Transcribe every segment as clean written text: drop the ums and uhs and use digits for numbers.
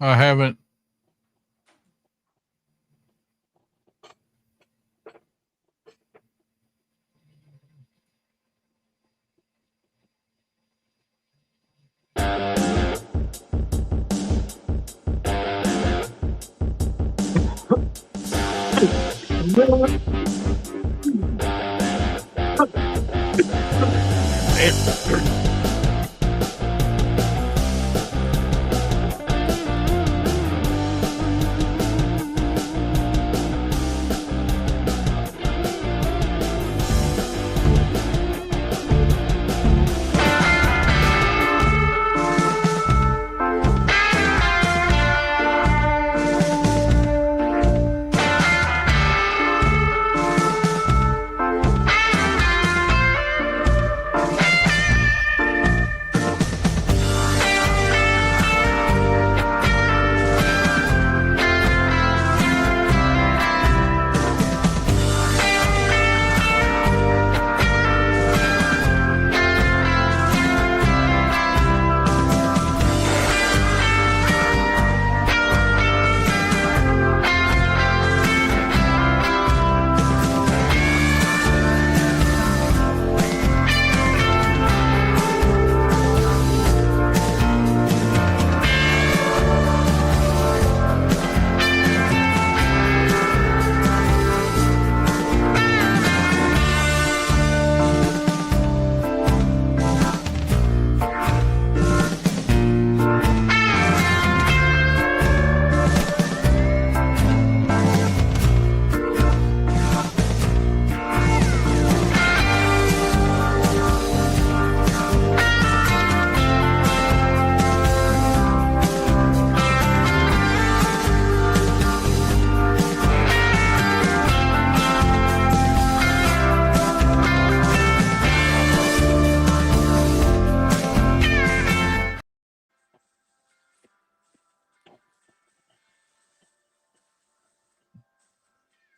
I haven't.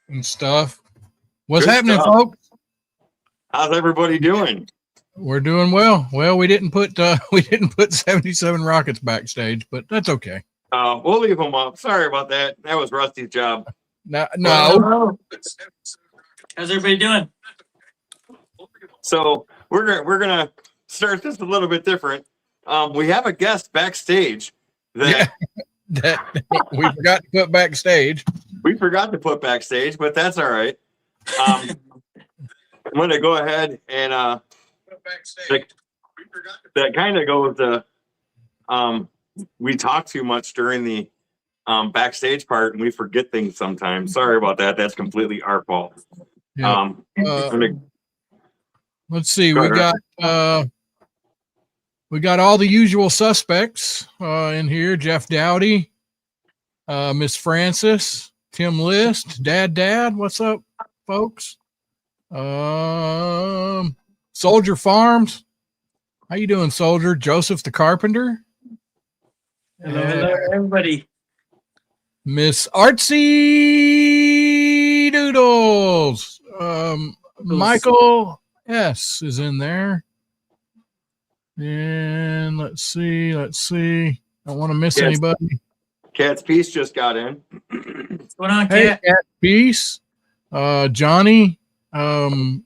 And stuff. What's Good happening, stuff. folks? How's everybody doing? We're doing well. Well, we didn't put 77 rockets backstage, but that's okay. We'll leave them up. Sorry about that. That was Rusty's job. No. How's everybody doing? So we're gonna start this a little bit different. We have a guest backstage that we forgot to put backstage. We forgot to put backstage, but that's all right. I'm gonna go ahead and that kind of goes to we talk too much during the backstage part and we forget things sometimes. Sorry about that. That's completely our fault. Yeah. Let's see. We got all the usual suspects in here. Jeff Dowdy, Miss Francis, Tim List, Dad. What's up, folks? Soldier Farms. How you doing, Soldier? Joseph the Carpenter. Hello, everybody. Miss Artsy Doodles. Michael S. is in there. And let's see. Don't want to miss anybody. Cat's Piece just got in. What's going on, Hey, Cat? Cat's Piece. Johnny. Dang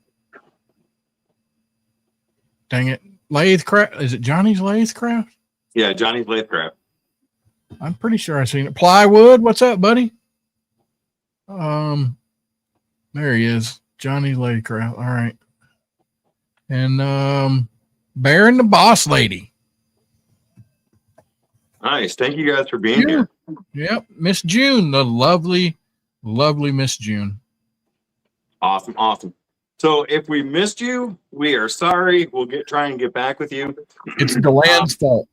it. Lathe-Craft. Is it Johnny's Lathe-Craft? Yeah, Johnny's Lathe-Craft. I'm pretty sure I've seen it. Plywood. What's up, buddy? There he is. Johnny's Lathe-Craft. All right. And Baron the Boss Lady. Nice. Thank you guys for being here. Yep. Miss June, the lovely Miss June. Awesome. So if we missed you, we are sorry. We'll try and get back with you. It's DeLand's fault.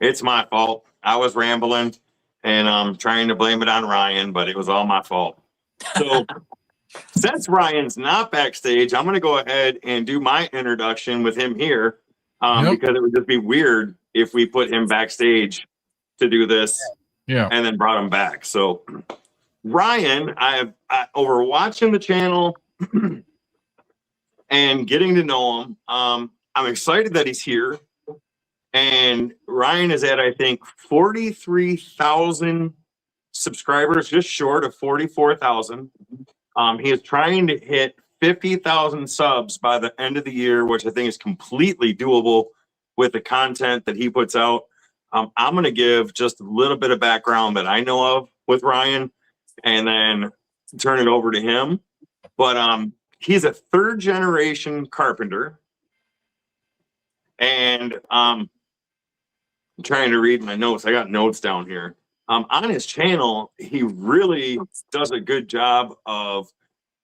It's my fault. I was rambling and I'm trying to blame it on Ryan, but it was all my fault. So since Ryan's not backstage, I'm going to go ahead and do my introduction with him here because it would just be weird if we put him backstage to do this and then brought him back. So Ryan, I over watching the channel and getting to know him, I'm excited that he's here. And Ryan is at, I think, 43,000 subscribers, just short of 44,000. He is trying to hit 50,000 subs by the end of the year, which I think is completely doable with the content that he puts out. I'm going to give just a little bit of background that I know of with Ryan and then turn it over to him. But he's a third generation carpenter. And I'm trying to read my notes. I got notes down here. On his channel, he really does a good job of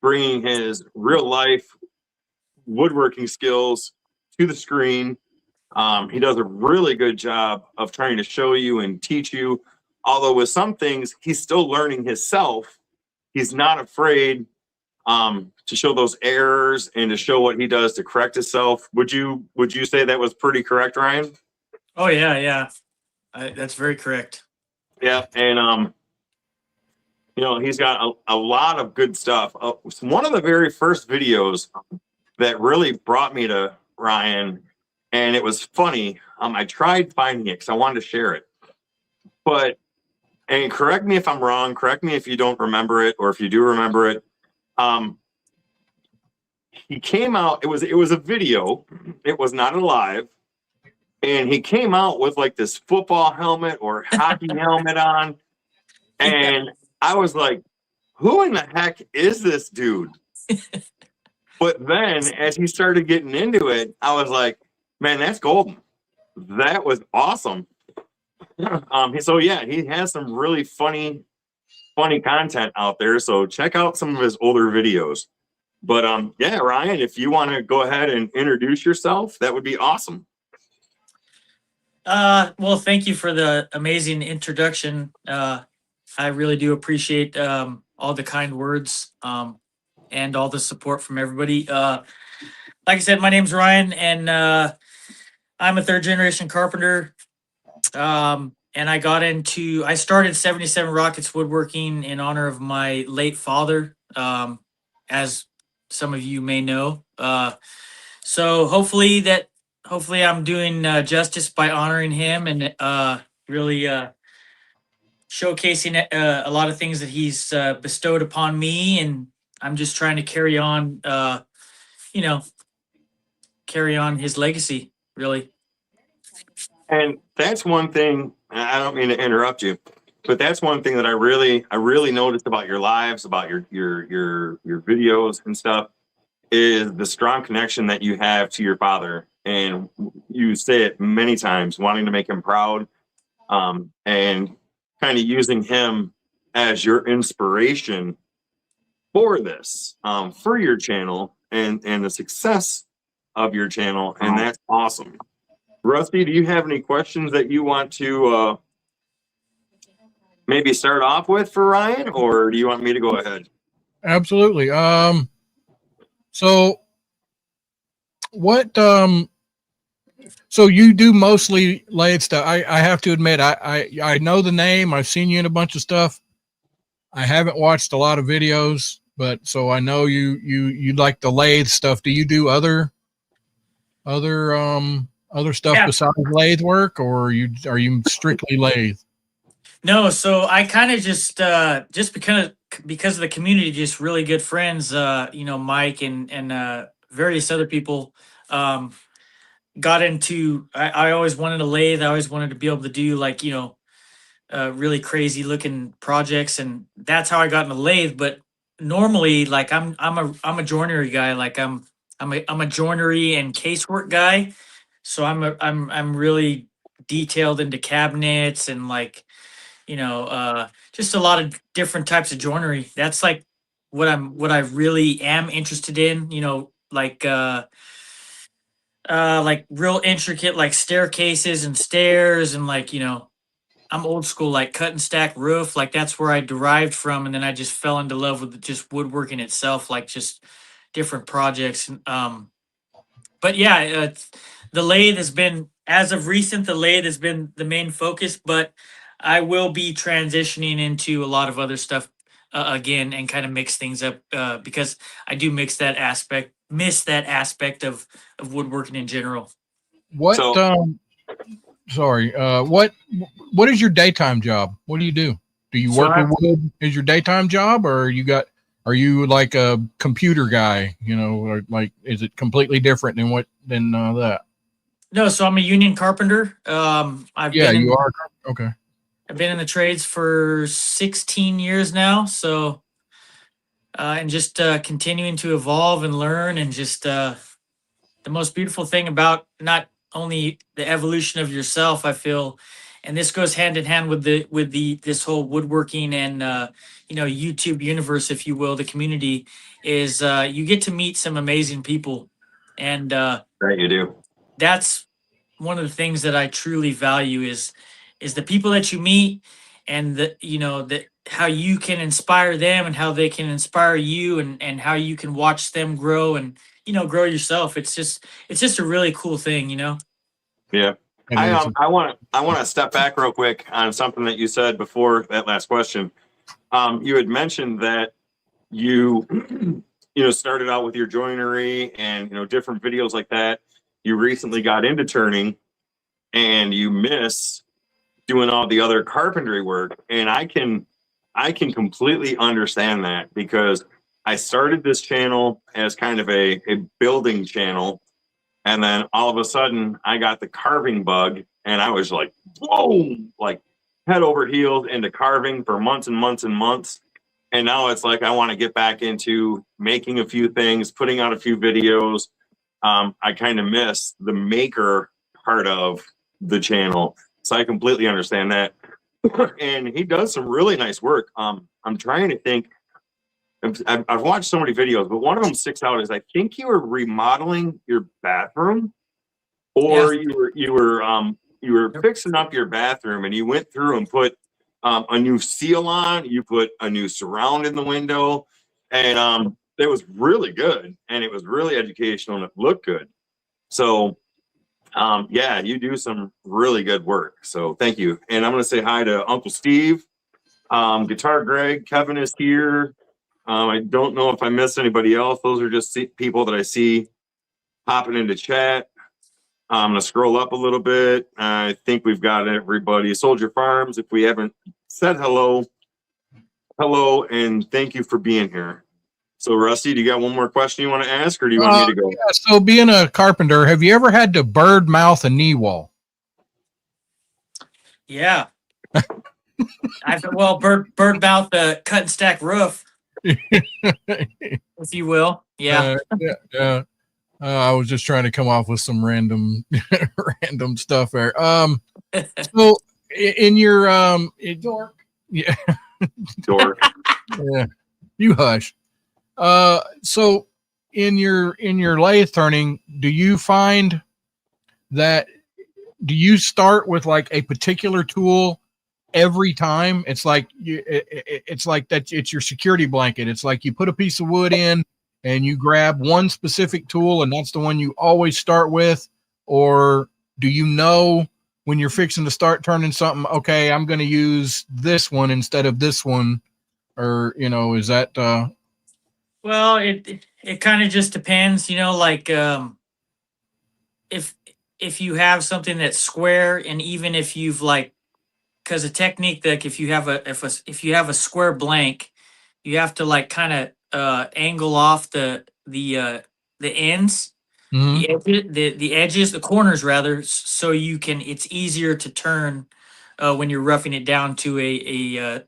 bringing his real life woodworking skills to the screen. He does a really good job of trying to show you and teach you. Although with some things, he's still learning himself. He's not afraid to show those errors and to show what he does to correct himself. Would you say that was pretty correct, Ryan? Oh yeah. That's very correct. Yeah, and he's got a lot of good stuff. One of the very first videos that really brought me to Ryan, and it was funny. I tried finding it because I wanted to share it, and correct me if I'm wrong. Correct me if you don't remember it, or if you do remember it. He came out. It was a video. It was not a live. And he came out with like this football helmet or hockey helmet on. And I was like, who in the heck is this dude? But then as he started getting into it, I was like, man, that's golden. That was awesome. So yeah, he has some really funny content out there. So check out some of his older videos. But yeah, Ryan, if you want to go ahead and introduce yourself, that would be awesome. Well, thank you for the amazing introduction. I really do appreciate all the kind words and all the support from everybody. Like I said, my name's Ryan, and I'm a third generation carpenter. And I started 77 Rockets Woodworking in honor of my late father, as some of you may know. So hopefully I'm doing justice by honoring him and really showcasing a lot of things that he's bestowed upon me, and I'm just trying to carry on his legacy, really. And that's one thing. I don't mean to interrupt you, but that's one thing that I really noticed about your lives, about your videos and stuff, is the strong connection that you have to your father. And you say it many times, wanting to make him proud, and kind of using him as your inspiration for this, for your channel and the success of your channel. And that's awesome. Rusty, do you have any questions that you want to maybe start off with for Ryan, or do you want me to go ahead? Absolutely. So what, so you do mostly lathe stuff. I have to admit, I know the name. I've seen you in a bunch of stuff. I haven't watched a lot of videos, but so I know you like the lathe stuff. Do you do other stuff besides lathe work, or are you strictly lathe? No, so I kind of just because of the community, just really good friends, Mike and various other people, got into, I always wanted a lathe. I always wanted to be able to do really crazy looking projects, and that's how I got into lathe. But normally, like I'm a joinery guy. Like I'm a joinery and casework guy. So I'm really detailed into cabinets and just a lot of different types of joinery. That's like what I really am interested in. Like real intricate, like staircases and stairs, and I'm old school, like cut and stack roof. Like that's where I derived from, and then I just fell into love with just woodworking itself, like just different projects. But yeah, the lathe has been, as of recent, the lathe has been the main focus. But I will be transitioning into a lot of other stuff again, and kind of mix things up because I do miss that aspect of woodworking in general. What So- sorry. What is your daytime job? What do you do? Do you So work with wood? Is your daytime job, or are you like a computer guy? You know, or like is it completely different than that? No, so I'm a union carpenter. I've Yeah, been you in are. Okay. I've been in the trades for 16 years now. So and just continuing to evolve and learn, and just the most beautiful thing about not only the evolution of yourself, I feel, and this goes hand in hand with the this whole woodworking and YouTube universe, if you will, the community, is you get to meet some amazing people, and Right, you do. that's one of the things that I truly value is the people that you meet, and the how you can inspire them and how they can inspire you, and how you can watch them grow and grow yourself. It's just a really cool thing, Yeah. It is. I want to step back real quick on something that you said before that last question. You had mentioned that you started out with your joinery and different videos like that. You recently got into turning and you miss doing all the other carpentry work, and I can completely understand that, because I started this channel as kind of a building channel, and then all of a sudden I got the carving bug, and I was like, whoa, like head over heels into carving for months and months and months. And now it's like I want to get back into making a few things, putting out a few videos. I kind of miss the maker part of the channel. So I completely understand that. And he does some really nice work. I'm trying to think. I've watched so many videos, but one of them sticks out is I think you were remodeling your bathroom, Yeah. or you were fixing up your bathroom, and you went through and put a new seal on. You put a new surround in the window, and it was really good, and it was really educational, and it looked good. So yeah, you do some really good work. So thank you. And I'm going to say hi to Uncle Steve, Guitar Greg, Kevin is here. I don't know if I missed anybody else. Those are just people that I see popping into chat. I'm going to scroll up a little bit. I think we've got everybody. Soldier Farms, if we haven't said hello, hello, and thank you for being here. So, Rusty, do you got one more question you want to ask, or do you want me to go? Yeah, so being a carpenter, have you ever had to bird mouth a knee wall? Yeah. Bird mouth cut and stack roof, if you will. Yeah. Yeah. I was just trying to come off with some random random stuff there. So in your Dork. yeah, Dork. yeah, you hush. So in your lathe turning, do you find that do you start with like a particular tool every time? It's like it's like that. It's your security blanket. It's like you put a piece of wood in and you grab one specific tool, and that's the one you always start with. Or do you know when you're fixing to start turning something? Okay, I'm going to use this one instead of this one, or is that? Well, it kind of just depends, like if you have something that's square, and even if you've like, because a technique, like if you have a square blank, you have to like kind of angle off the ends, Mhm. the edges, the corners rather, so it's easier to turn when you're roughing it down to a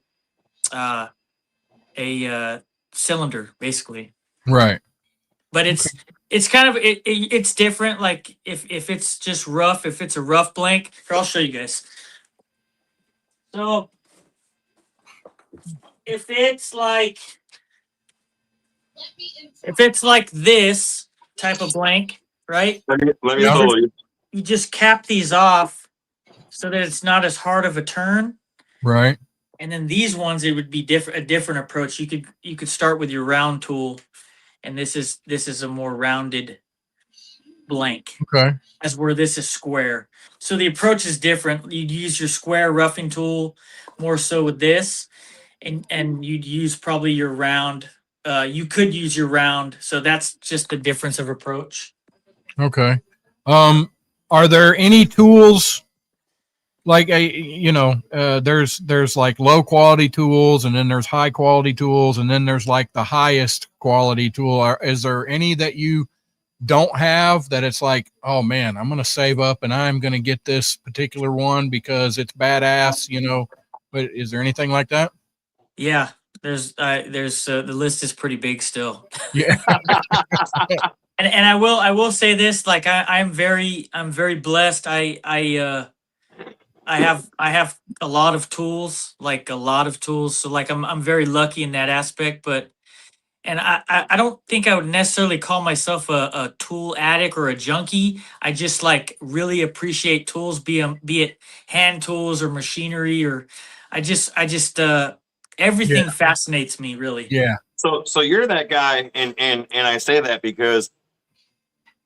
cylinder, basically. Right. But it's kind of it's different. Like if it's just rough, if it's a rough blank, here, I'll show you guys. So if it's like this type of blank, right? Let me Yeah. follow you. You just cap these off so that it's not as hard of a turn. Right. And then these ones, it would be a different approach. You could start with your round tool, and this is a more rounded blank, Okay. as where this is square. So the approach is different. You'd use your square roughing tool more so with this, and you'd use probably your round. You could use your round. So that's just the difference of approach. Okay. Are there any tools like there's like low quality tools, and then there's high quality tools, and then there's like the highest quality tool? Is there any that you don't have that it's like, oh man, I'm going to save up and I'm going to get this particular one because it's badass, but is there anything like that? Yeah, there's the list is pretty big still. Yeah. And I will say this, like I'm very blessed. I have a lot of tools, like a lot of tools. So like I'm very lucky in that aspect, but and I don't think I would necessarily call myself a tool addict or a junkie. I just like really appreciate tools, be it hand tools or machinery, or everything fascinates me really. Yeah. So you're that guy, and I say that because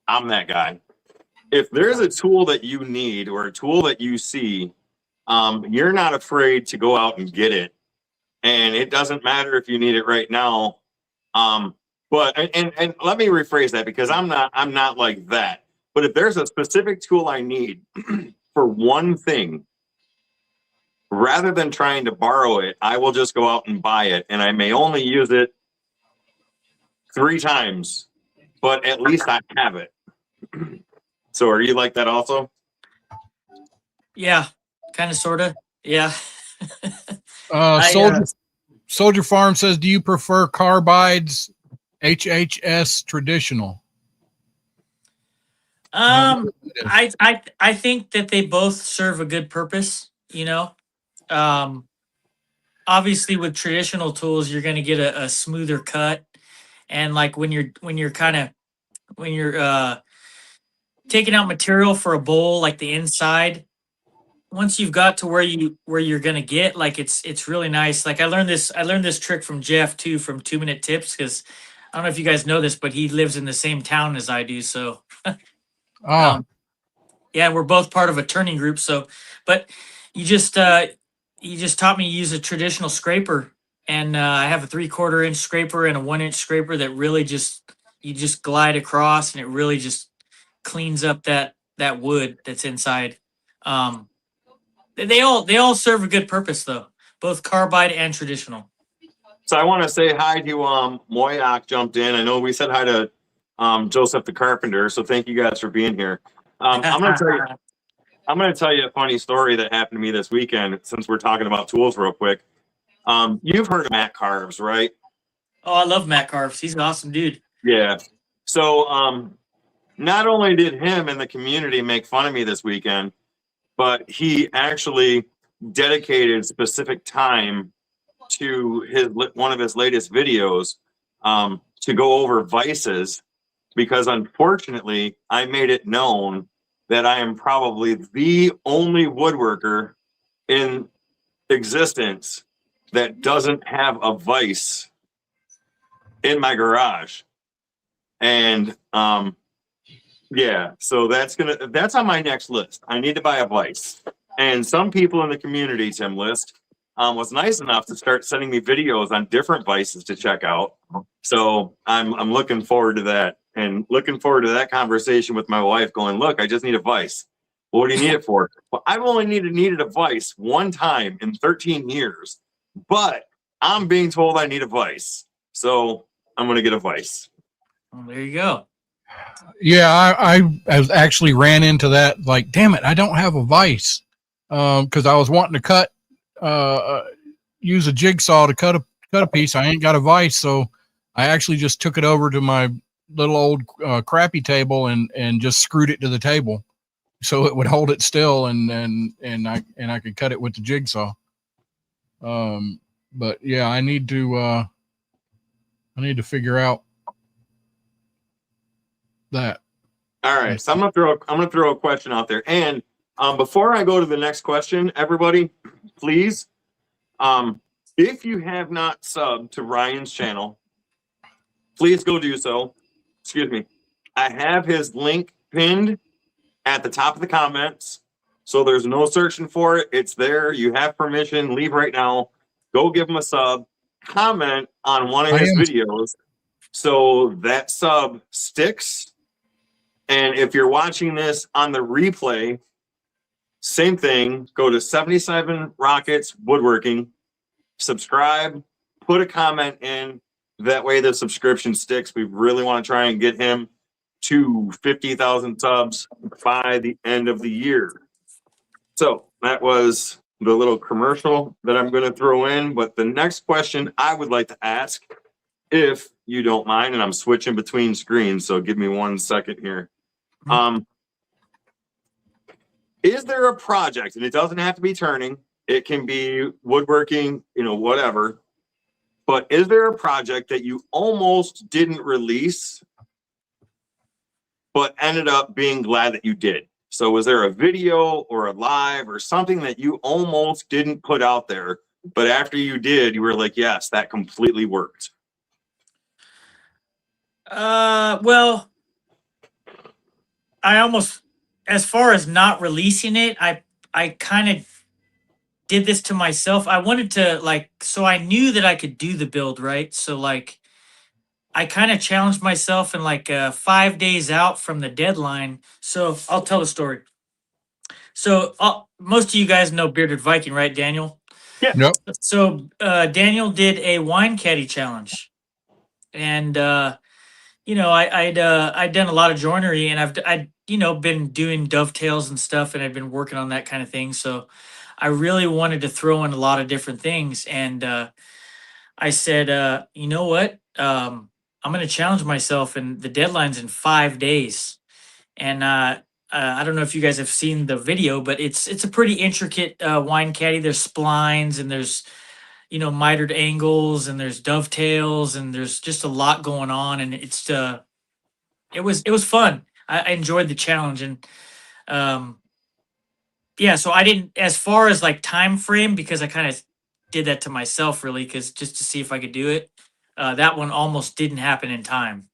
I'm that guy. If there's a tool that you need or a tool that you see, you're not afraid to go out and get it. And it doesn't matter if you need it right now. But let me rephrase that, because I'm not like that. But if there's a specific tool I need for one thing, rather than trying to borrow it, I will just go out and buy it. And I may only use it 3 times, but at least I have it. So are you like that also? Yeah, kind of, sort of. Yeah. Soldier Farm says, do you prefer carbides, HHS, traditional? I think that they both serve a good purpose, obviously with traditional tools you're going to get a smoother cut, and like when you're taking out material for a bowl, like the inside, once you've got to where you're going to get, like it's really nice. Like I learned this trick from Jeff too, from 2-Minute Tips, because I don't know if you guys know this, but he lives in the same town as I do, so yeah, we're both part of a turning group. So, but you just taught me to use a traditional scraper, and I have a 3/4 inch scraper and a 1-inch scraper that really you just glide across, and it really just cleans up that wood that's inside. They all serve a good purpose though, both carbide and traditional. So I want to say hi to Moyak jumped in. I know we said hi to Joseph the Carpenter, so thank you guys for being here. I'm gonna tell you a funny story that happened to me this weekend, since we're talking about tools real quick. You've heard of Matt Carves, right? Oh, I love Matt Carves. He's an awesome dude. Yeah. So not only did him and the community make fun of me this weekend, but he actually dedicated specific time to one of his latest videos to go over vices, because unfortunately I made it known that I am probably the only woodworker in existence that doesn't have a vice in my garage. And yeah, so that's on my next list. I need to buy a vice. And some people in the community, Tim List, was nice enough to start sending me videos on different vices to check out. So I'm looking forward to that, and looking forward to that conversation with my wife, going, look, I just need a vice. Well, what do you need it for? Well, I've only needed a vice one time in 13 years, but I'm being told I need a vice. So I'm going to get a vice. Well, there you go. Yeah, I actually ran into that. Like, damn it, I don't have a vise, because I was wanting to use a jigsaw to cut a piece. I ain't got a vise, so I actually just took it over to my little old crappy table and just screwed it to the table, so it would hold it still, and I could cut it with the jigsaw. But yeah, I need to figure out that. All right, so I'm gonna throw a question out there, and before I go to the next question, everybody, please, if you have not subbed to Ryan's channel, please go do so. Excuse me. I have his link pinned at the top of the comments, so there's no searching for it. It's there. You have permission. Leave right now. Go give him a sub. Comment on one of his videos, so that sub sticks And if you're watching this on the replay, same thing. Go to 77 Rockets Woodworking, subscribe, put a comment in. That way the subscription sticks. We really want to try and get him to 50,000 subs by the end of the year. So that was the little commercial that I'm going to throw in. But the next question I would like to ask, if you don't mind, and I'm switching between screens, so give me 1 second here. Is there a project, and it doesn't have to be turning, it can be woodworking, whatever, but is there a project that you almost didn't release but ended up being glad that you did? So was there a video or a live or something that you almost didn't put out there, but after you did, you were like, yes, that completely worked? Well, I almost, as far as not releasing it, I kind of did this to myself. I wanted to so I knew that I could do the build, right? So I kind of challenged myself in 5 days out from the deadline. So I'll tell the story. So most of you guys know Bearded Viking, right, Daniel? Yeah. Nope. So Daniel did a wine caddy challenge, and I'd done a lot of joinery, and I'd been doing dovetails and stuff, and I'd been working on that kind of thing. So I really wanted to throw in a lot of different things, and I said, you know what? I'm going to challenge myself, and the deadline's in 5 days. And I don't know if you guys have seen the video, but it's a pretty intricate wine caddy. There's splines, and there's mitered angles, and there's dovetails, and there's just a lot going on, and it was fun. I enjoyed the challenge, and yeah. So I didn't, as far as time frame, because I kind of did that to myself, really, because just to see if I could do it. That one almost didn't happen in time.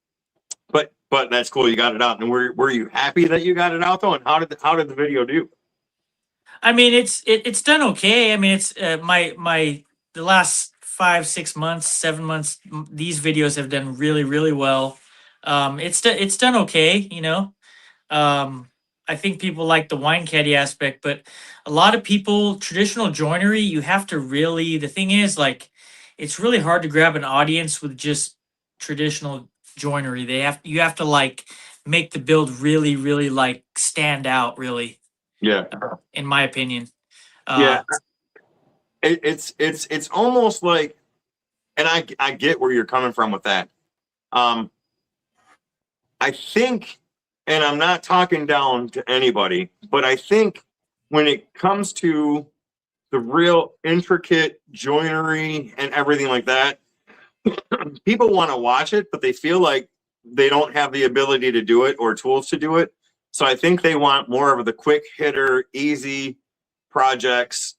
But that's cool. You got it out. And were you happy that you got it out though? And how did the video do? I mean, it's done okay. I mean, it's the last 5, 6 months, 7 months. These videos have done really, really well. It's done okay. I think people like the wine caddy aspect, but a lot of people, traditional joinery, you have to really. The thing is, it's really hard to grab an audience with just traditional joinery. You have to make the build really, really stand out. Really, Yeah. in my opinion. Yeah. It's almost like, and I get where you're coming from with that. I think, and I'm not talking down to anybody, but I think when it comes to the real intricate joinery and everything like that, people want to watch it, but they feel like they don't have the ability to do it or tools to do it. So I think they want more of the quick hitter, easy projects,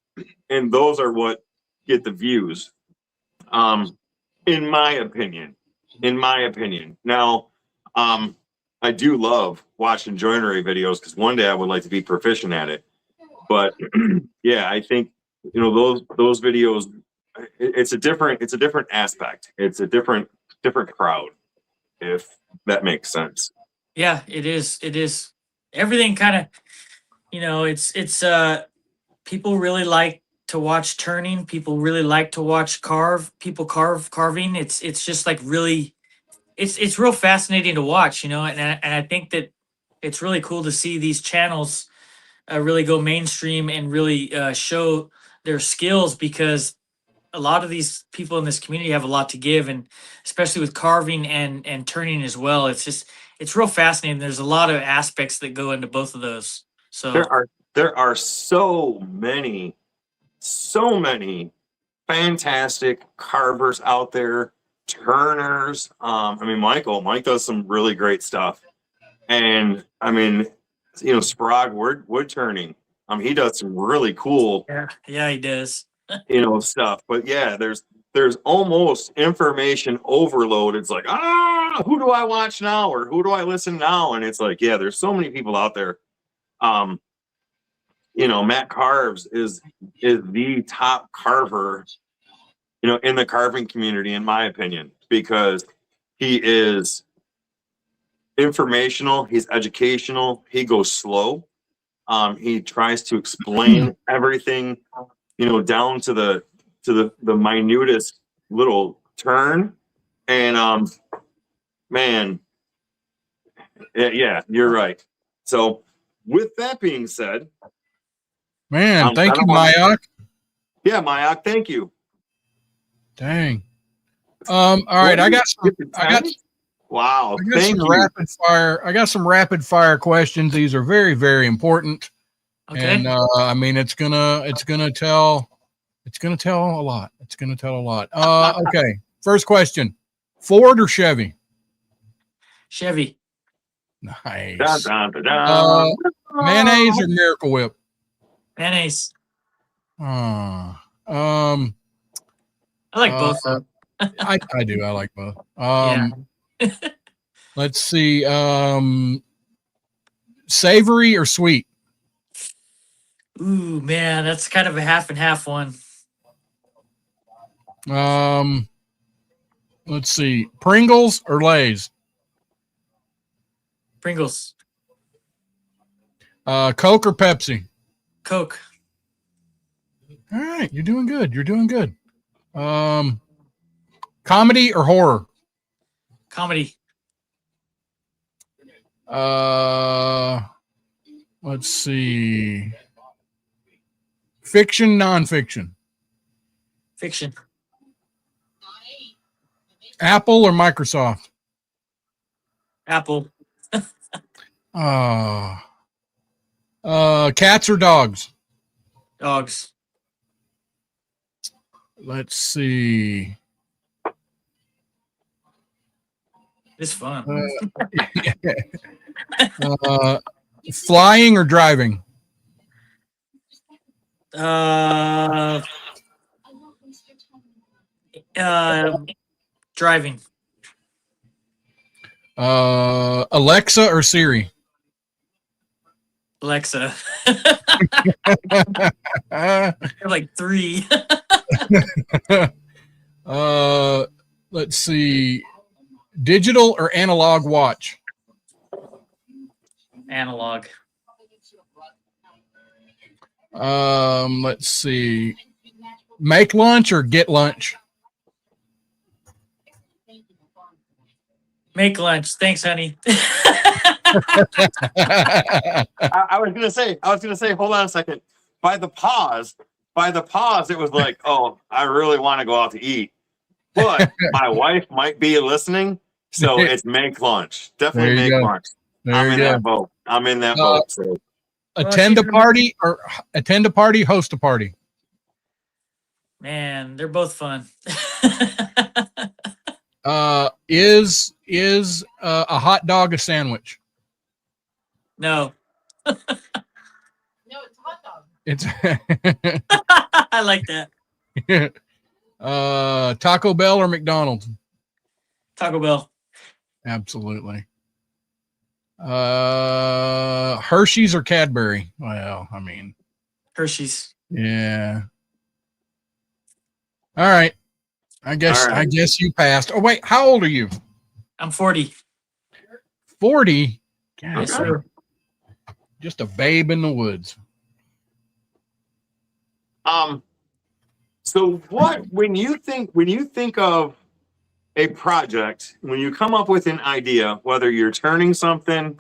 and those are what get the views. In my opinion. Now, I do love watching joinery videos because one day I would like to be proficient at it. But yeah, I think those videos. It's a different aspect. It's a different crowd, if that makes sense. Yeah, it is. It is. Everything kind of, it's people really like to watch turning. People really like to watch carving. It's just really, it's real fascinating to watch, and I think that it's really cool to see these channels really go mainstream and really show their skills, because a lot of these people in this community have a lot to give, and especially with carving and turning as well. It's real fascinating. There's a lot of aspects that go into both of those. So there are so many fantastic carvers out there, turners. Mike does some really great stuff, and Sprague wood turning. He does some really cool. Yeah, he does. Stuff. But yeah, there's almost information overload. It's like, who do I watch now, or who do I listen now? And it's like, yeah, there's so many people out there. Matt Carves is the top carver, in the carving community, in my opinion, because he is informational. He's educational. He goes slow. He tries to explain everything, down to the minutest little turn. And man, yeah, you're right. So with that being said, Man, I thank you, don't wanna- Mayak. yeah, Mayak, thank you. Dang. All right, I got Wow, thank some you. rapid fire. I got some rapid fire questions. These are very, very important. Okay. And I mean, it's gonna tell a lot. It's gonna tell a lot. Okay. First question: Ford or Chevy? Chevy. Dun, Nice. dun, dun, dun. Mayonnaise or Miracle Whip? Mayonnaise. Um, I like both though. I do. I like both. Yeah. Let's see. Savory or sweet? Ooh, man, that's kind of a half and half one. Let's see. Pringles or Lay's? Pringles. Coke or Pepsi? Coke. All right, you're doing good. You're doing good. Comedy or horror? Comedy. Let's see. Fiction, nonfiction. Fiction. Apple or Microsoft? Apple. Cats or dogs? Dogs. Let's see. It's fun. Flying or driving? Driving. Alexa or Siri? Alexa. Like 3. Let's see. Digital or analog watch? Analog. Let's see. Make lunch or get lunch? Make lunch. Thanks, honey. I was gonna say, hold on a second. By the pause, it was like, oh, I really want to go out to eat. But my wife might be listening, so it's make lunch. Definitely make lunch. I'm in that boat. So. Attend a party, host a party. Man, they're both fun. Is a hot dog a sandwich? No. No, it's a hot dog. It's I like that. Taco Bell or McDonald's? Taco Bell. Absolutely. Hershey's or Cadbury? Well, I mean, Hershey's. yeah. All right. I guess you passed. Oh wait, how old are you? I'm 40. 40? Yes, sir. Just a babe in the woods. So what when you think of a project, when you come up with an idea, whether you're turning something,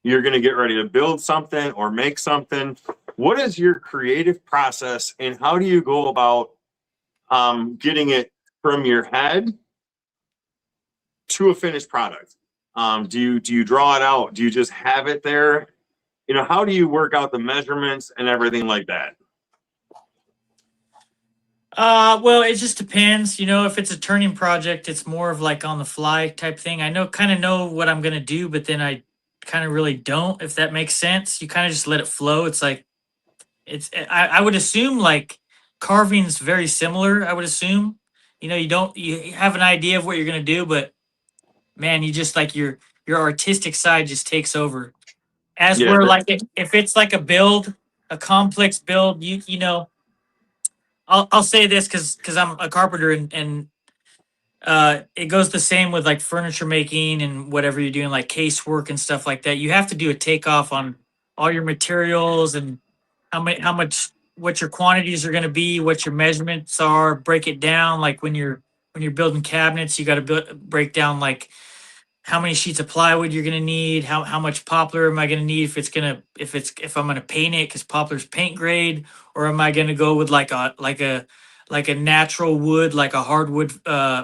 you're going to get ready to build something or make something, what is your creative process and how do you go about getting it from your head to a finished product? Do you draw it out? Do you just have it there? How do you work out the measurements and everything like that? Well, it just depends. If it's a turning project, it's more of like on the fly type thing. I kind of know what I'm gonna do, but then I kind of really don't, if that makes sense. You kind of just let it flow. It's like I would assume like carving's very similar. I would assume, you have an idea of what you're gonna do, but man, you just like your artistic side just takes over. As Yeah, where like if it's like a complex build, I'll say this because I'm a carpenter and it goes the same with like furniture making and whatever you're doing, like casework and stuff like that. You have to do a takeoff on all your materials and how much, what your quantities are going to be, what your measurements are. Break it down. Like when you're building cabinets, you got to break down like how many sheets of plywood you're gonna need, how much poplar am I gonna need if I'm gonna paint it because poplar's paint grade, or am I gonna go with like a natural wood, like a hardwood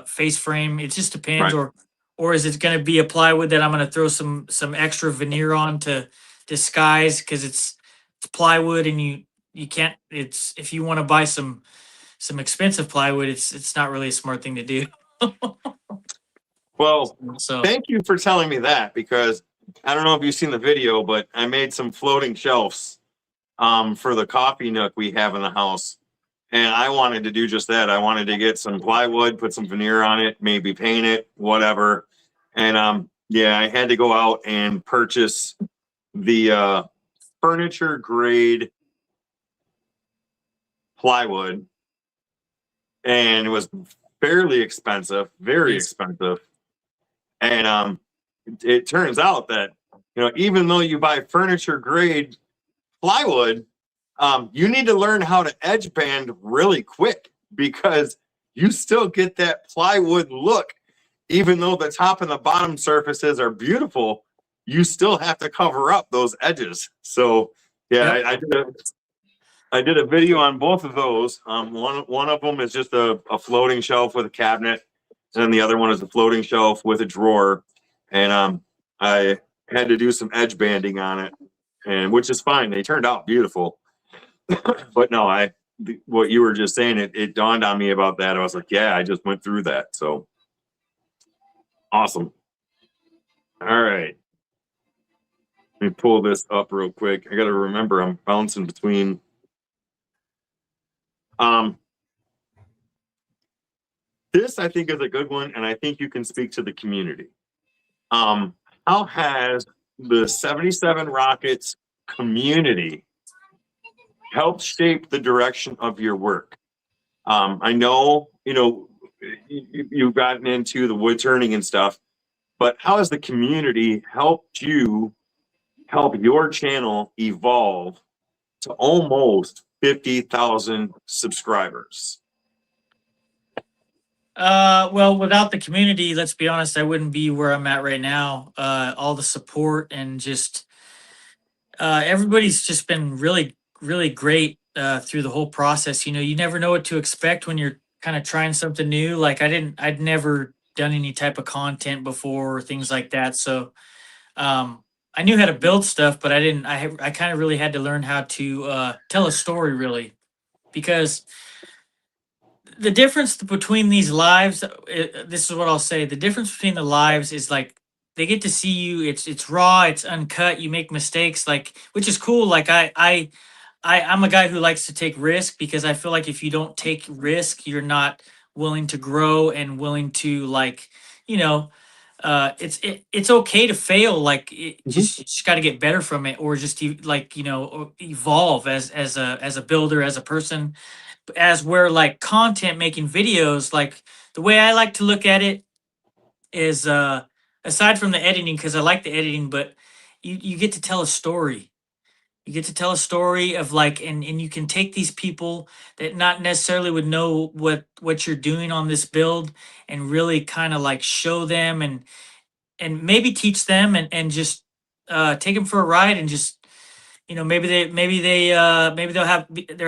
face frame? It just depends, Right. or is it gonna be a plywood that I'm gonna throw some extra veneer on to disguise because it's plywood and you can't, it's, if you want to buy some expensive plywood, it's not really a smart thing to do. Well, So thank you for telling me that, because I don't know if you've seen the video, but I made some floating shelves for the coffee nook we have in the house. And I wanted to do just that. I wanted to get some plywood, put some veneer on it, maybe paint it, whatever. And yeah, I had to go out and purchase the furniture grade plywood. And it was fairly expensive, very Yes. expensive. And it turns out that, even though you buy furniture grade plywood, you need to learn how to edge band really quick, because you still get that plywood look. Even though the top and the bottom surfaces are beautiful, you still have to cover up those edges. So yeah, Yep. I did a video on both of those. One of them is just a floating shelf with a cabinet, and then the other one is a floating shelf with a drawer. And I had to do some edge banding on it, and which is fine. They turned out beautiful. But no, what you were just saying, it dawned on me about that. I was like, yeah, I just went through that. So awesome. All right. Let me pull this up real quick. I got to remember I'm bouncing between. This I think is a good one, and I think you can speak to the community. How has the 77 Rockets community helped shape the direction of your work? I know, you've gotten into the wood turning and stuff, but how has the community helped you help your channel evolve to almost 50,000 subscribers? Well, without the community, let's be honest, I wouldn't be where I'm at right now. All the support and just everybody's just been really, really great through the whole process. You never know what to expect when you're kind of trying something new. Like I'd never done any type of content before or things like that. So I knew how to build stuff, but I didn't. I kind of really had to learn how to tell a story, really, because the difference between these lives, this is what I'll say. The difference between the lives is like they get to see you. It's raw. It's uncut. You make mistakes, like, which is cool. Like I'm a guy who likes to take risk, because I feel like if you don't take risk, you're not willing to grow and willing to, like, you know, it's okay to fail. Like you just got to get better from it, or just or evolve as a builder, as a person, as where like content making videos, like the way I like to look at it is aside from the editing, because I like the editing, but you get to tell a story. You get to tell a story of like, and you can take these people that not necessarily would know what you're doing on this build, and really kind of like show them and maybe teach them, and just take them for a ride, and just, maybe they're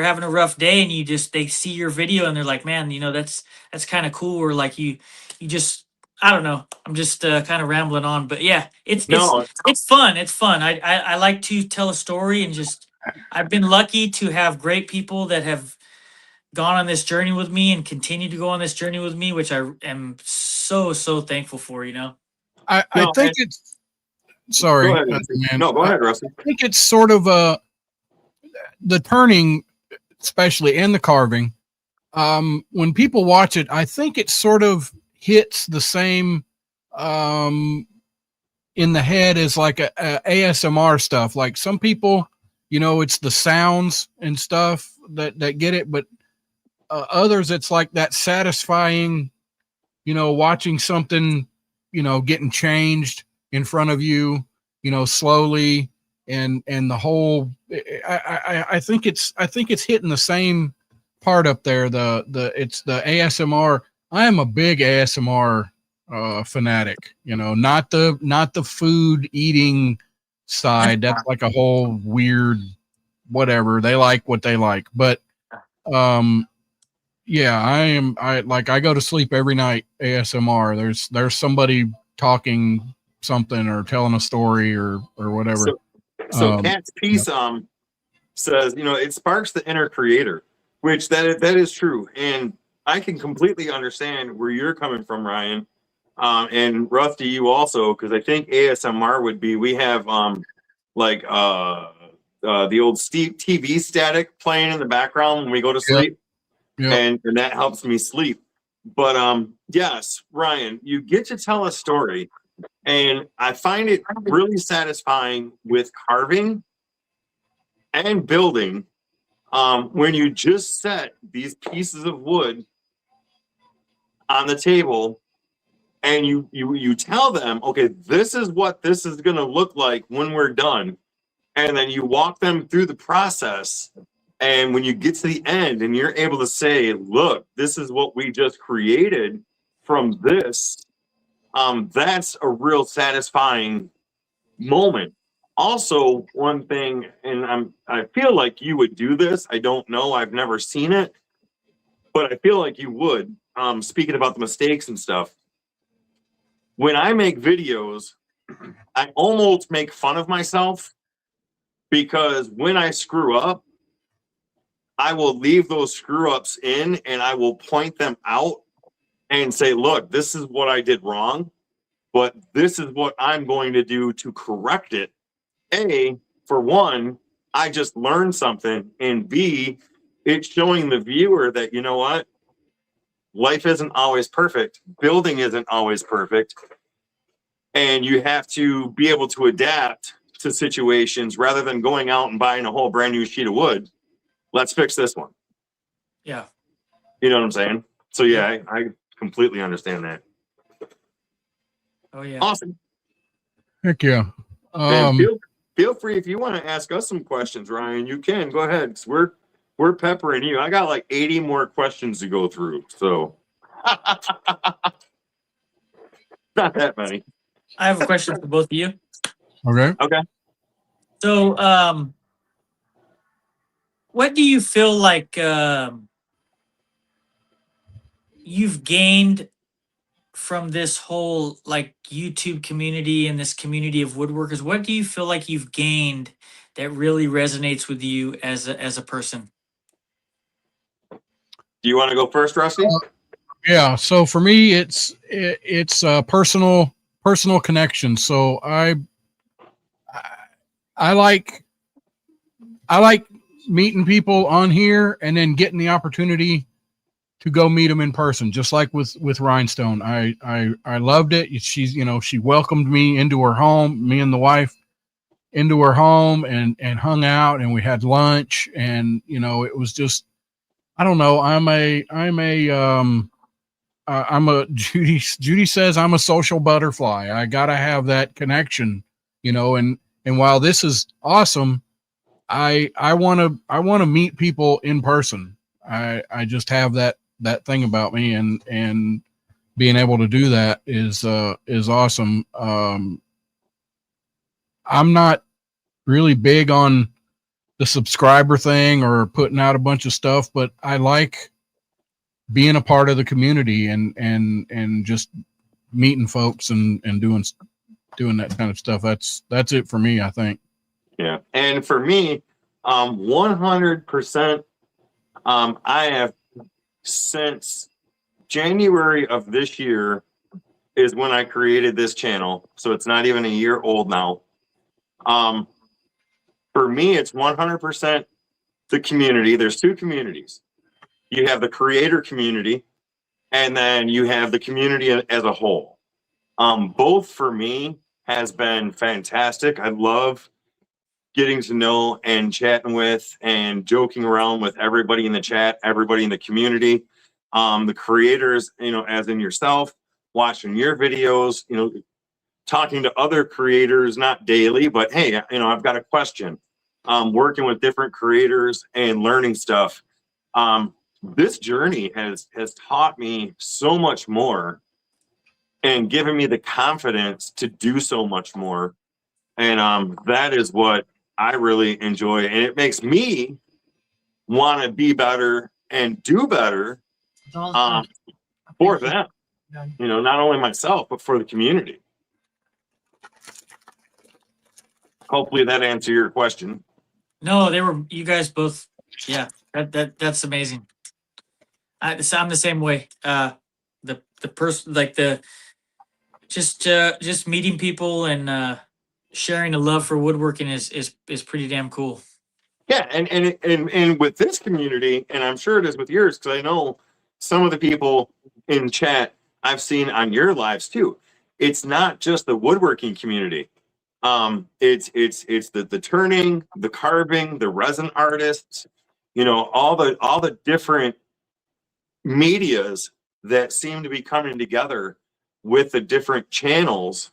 having a rough day, and they see your video and they're like, man, that's kind of cool. Or like you just, I don't know, I'm just kind of rambling on, but yeah, No, it's fun. It's fun. I like to tell a story, and just, I've been lucky to have great people that have gone on this journey with me and continue to go on this journey with me, which I am so thankful for. I no, think it's sorry. go ahead. Man. No, go ahead, Rusty. I think it's sort of the turning, especially, and the carving. When people watch it, I think it sort of hits the same in the head as like a ASMR stuff. Like some people, it's the sounds and stuff that get it, but others, it's like that satisfying watching something, getting changed in front of you, slowly, and the whole. I think it's hitting the same part up there. It's the ASMR. I am a big ASMR fanatic. Not the food eating side. That's like a whole weird whatever. They like what they like, but yeah, I go to sleep every night ASMR. There's somebody talking something or telling a story or whatever. So Cat's piece says, it sparks the inner creator, which that is true. And I can completely understand where you're coming from, Ryan. And Rusty, you also, because I think ASMR would be, we have like the old TV static playing in the background when we go to sleep. Yep. And that helps me sleep. But yes, Ryan, you get to tell a story, and I find it really satisfying with carving and building when you just set these pieces of wood on the table and you tell them, okay, this is what this is going to look like when we're done, and then you walk them through the process. And when you get to the end and you're able to say, look, this is what we just created from this, that's a real satisfying moment. Also, one thing, and I feel like you would do this. I don't know. I've never seen it, but I feel like you would. Speaking about the mistakes and stuff, when I make videos, I almost make fun of myself, because when I screw up, I will leave those screw ups in and I will point them out and say, look, this is what I did wrong, but this is what I'm going to do to correct it. A, for one, I just learned something. And B, it's showing the viewer that, you know what? Life isn't always perfect. Building isn't always perfect. And you have to be able to adapt to situations rather than going out and buying a whole brand new sheet of wood. Let's fix this one. Yeah. You know what I'm saying? So yeah, I completely understand that. Oh yeah. Awesome. Heck yeah. And feel free, if you want to ask us some questions, Ryan, you can go ahead. 'Cause we're peppering you. I got like 80 more questions to go through. So not that many. I have a question for both of you. Okay. Okay. So, what do you feel like you've gained from this whole like YouTube community and this community of woodworkers? What do you feel like you've gained that really resonates with you as a person? Do you want to go first, Rusty? Yeah. So for me, it's personal connection. So I like meeting people on here and then getting the opportunity to go meet them in person, just like with Rhinestone. I loved it. She's, she welcomed me into her home, me and the wife into her home, and hung out, and we had lunch, and it was just, I don't know. Judy says I'm a social butterfly. I gotta have that connection, and while this is awesome, I want to meet people in person. I just have that thing about me, and being able to do that is awesome. I'm not really big on the subscriber thing or putting out a bunch of stuff, but I like being a part of the community and just meeting folks and doing that kind of stuff. That's it for me, I think. Yeah. And for me, 100%, I have, since January of this year is when I created this channel. So it's not even a year old now. For me, it's 100% the community. There's two communities. You have the creator community, and then you have the community as a whole. Both for me has been fantastic. I love getting to know and chatting with and joking around with everybody in the chat, everybody in the community. the creators, as in yourself, watching your videos, talking to other creators, not daily, but hey, I've got a question. Working with different creators and learning stuff. This journey has taught me so much more and given me the confidence to do so much more. And that is what I really enjoy. And it makes me want to be better and do better for them. Not only myself, but for the community. Hopefully that answered your question. No, you guys both. Yeah, that's amazing. I'm the same way. The person, like just meeting people and sharing a love for woodworking is pretty damn cool. Yeah, and with this community, and I'm sure it is with yours, because I know some of the people in chat I've seen on your lives too. It's not just the woodworking community. It's the turning, the carving, the resin artists, all the different medias that seem to be coming together with the different channels,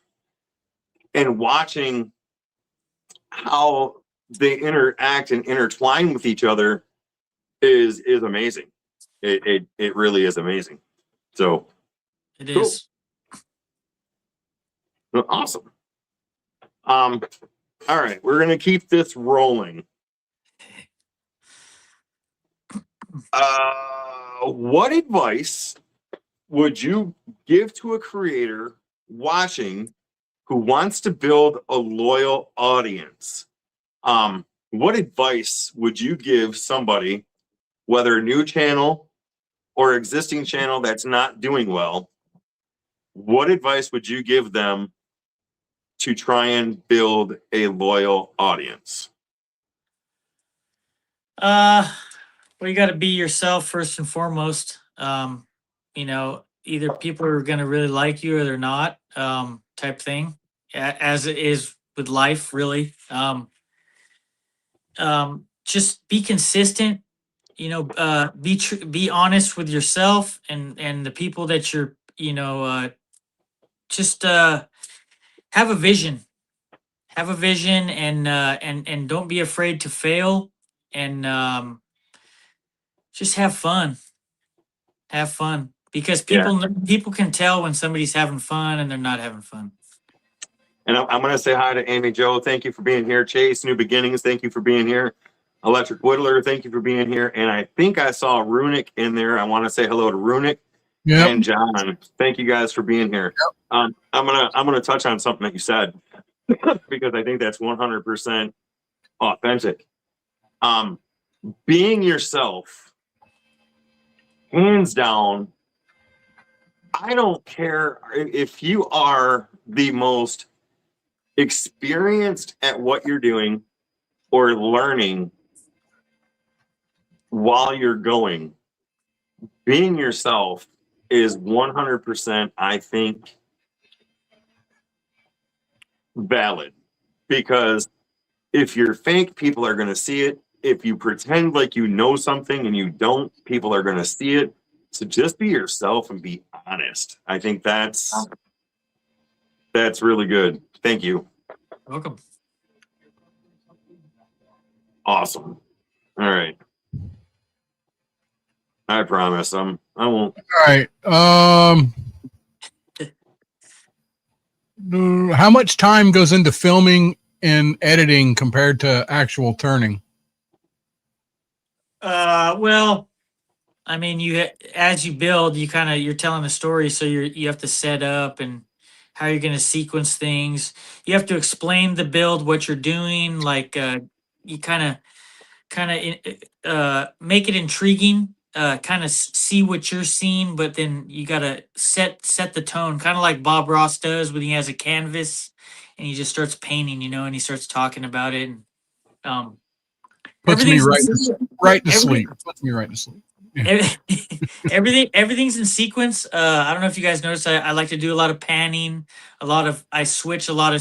and watching how they interact and intertwine with each other is amazing. It really is amazing. So It is. Cool. Awesome. All right, we're gonna keep this rolling. What advice would you give to a creator watching who wants to build a loyal audience? What advice would you give somebody, whether a new channel or existing channel that's not doing well? What advice would you give them to try and build a loyal audience? Well, you got to be yourself first and foremost. Either people are going to really like you or they're not, type thing, as it is with life, really. Just be consistent. Be honest with yourself and the people that you're. Just have a vision. Have a vision and don't be afraid to fail and just have fun. Have fun because people can tell when somebody's having fun and they're not having fun. And I'm going to say hi to Amy Joe. Thank you for being here. Chase, New Beginnings, thank you for being here. Electric Whittler, thank you for being here. And I think I saw Runic in there. I want to say hello to Runic and John. Thank you guys for being here. I'm gonna touch on something that you said because I think that's 100% authentic. Being yourself, hands down. I don't care if you are the most experienced at what you're doing or learning while you're going. Being yourself is 100%, I think, valid, because if you're fake, people are going to see it. If you pretend like you know something and you don't, people are going to see it. So just be yourself and be honest. I think that's really good. Thank you. Welcome. Awesome. All right. I promise I won't. All right. How much time goes into filming and editing compared to actual turning? Well, I mean, as you build, you're telling the story, so you have to set up and how you're going to sequence things. You have to explain the build, what you're doing. Like you kind of make it intriguing. Kind of see what you're seeing, but then you gotta set the tone, kind of like Bob Ross does when he has a canvas and he just starts painting, and he starts talking about it. And Puts me right to sleep. Everything's in sequence. I don't know if you guys noticed. I like to do a lot of panning. I switch a lot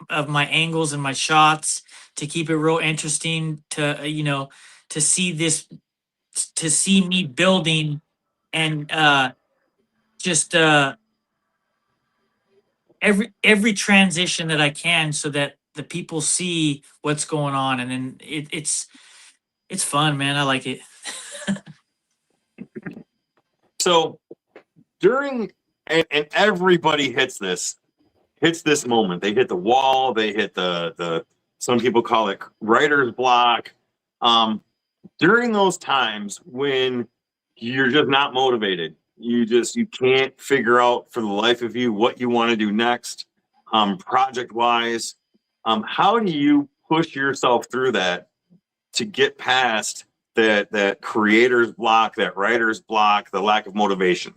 of my angles and my shots to keep it real interesting. To see me building and just every transition that I can, so that the people see what's going on, and then it's fun, man. I like it. So during and everybody hits this moment. They hit the wall. They hit the some people call it writer's block. During those times when you're just not motivated, you can't figure out for the life of you what you want to do next, project wise. How do you push yourself through that to get past that creator's block, that writer's block, the lack of motivation?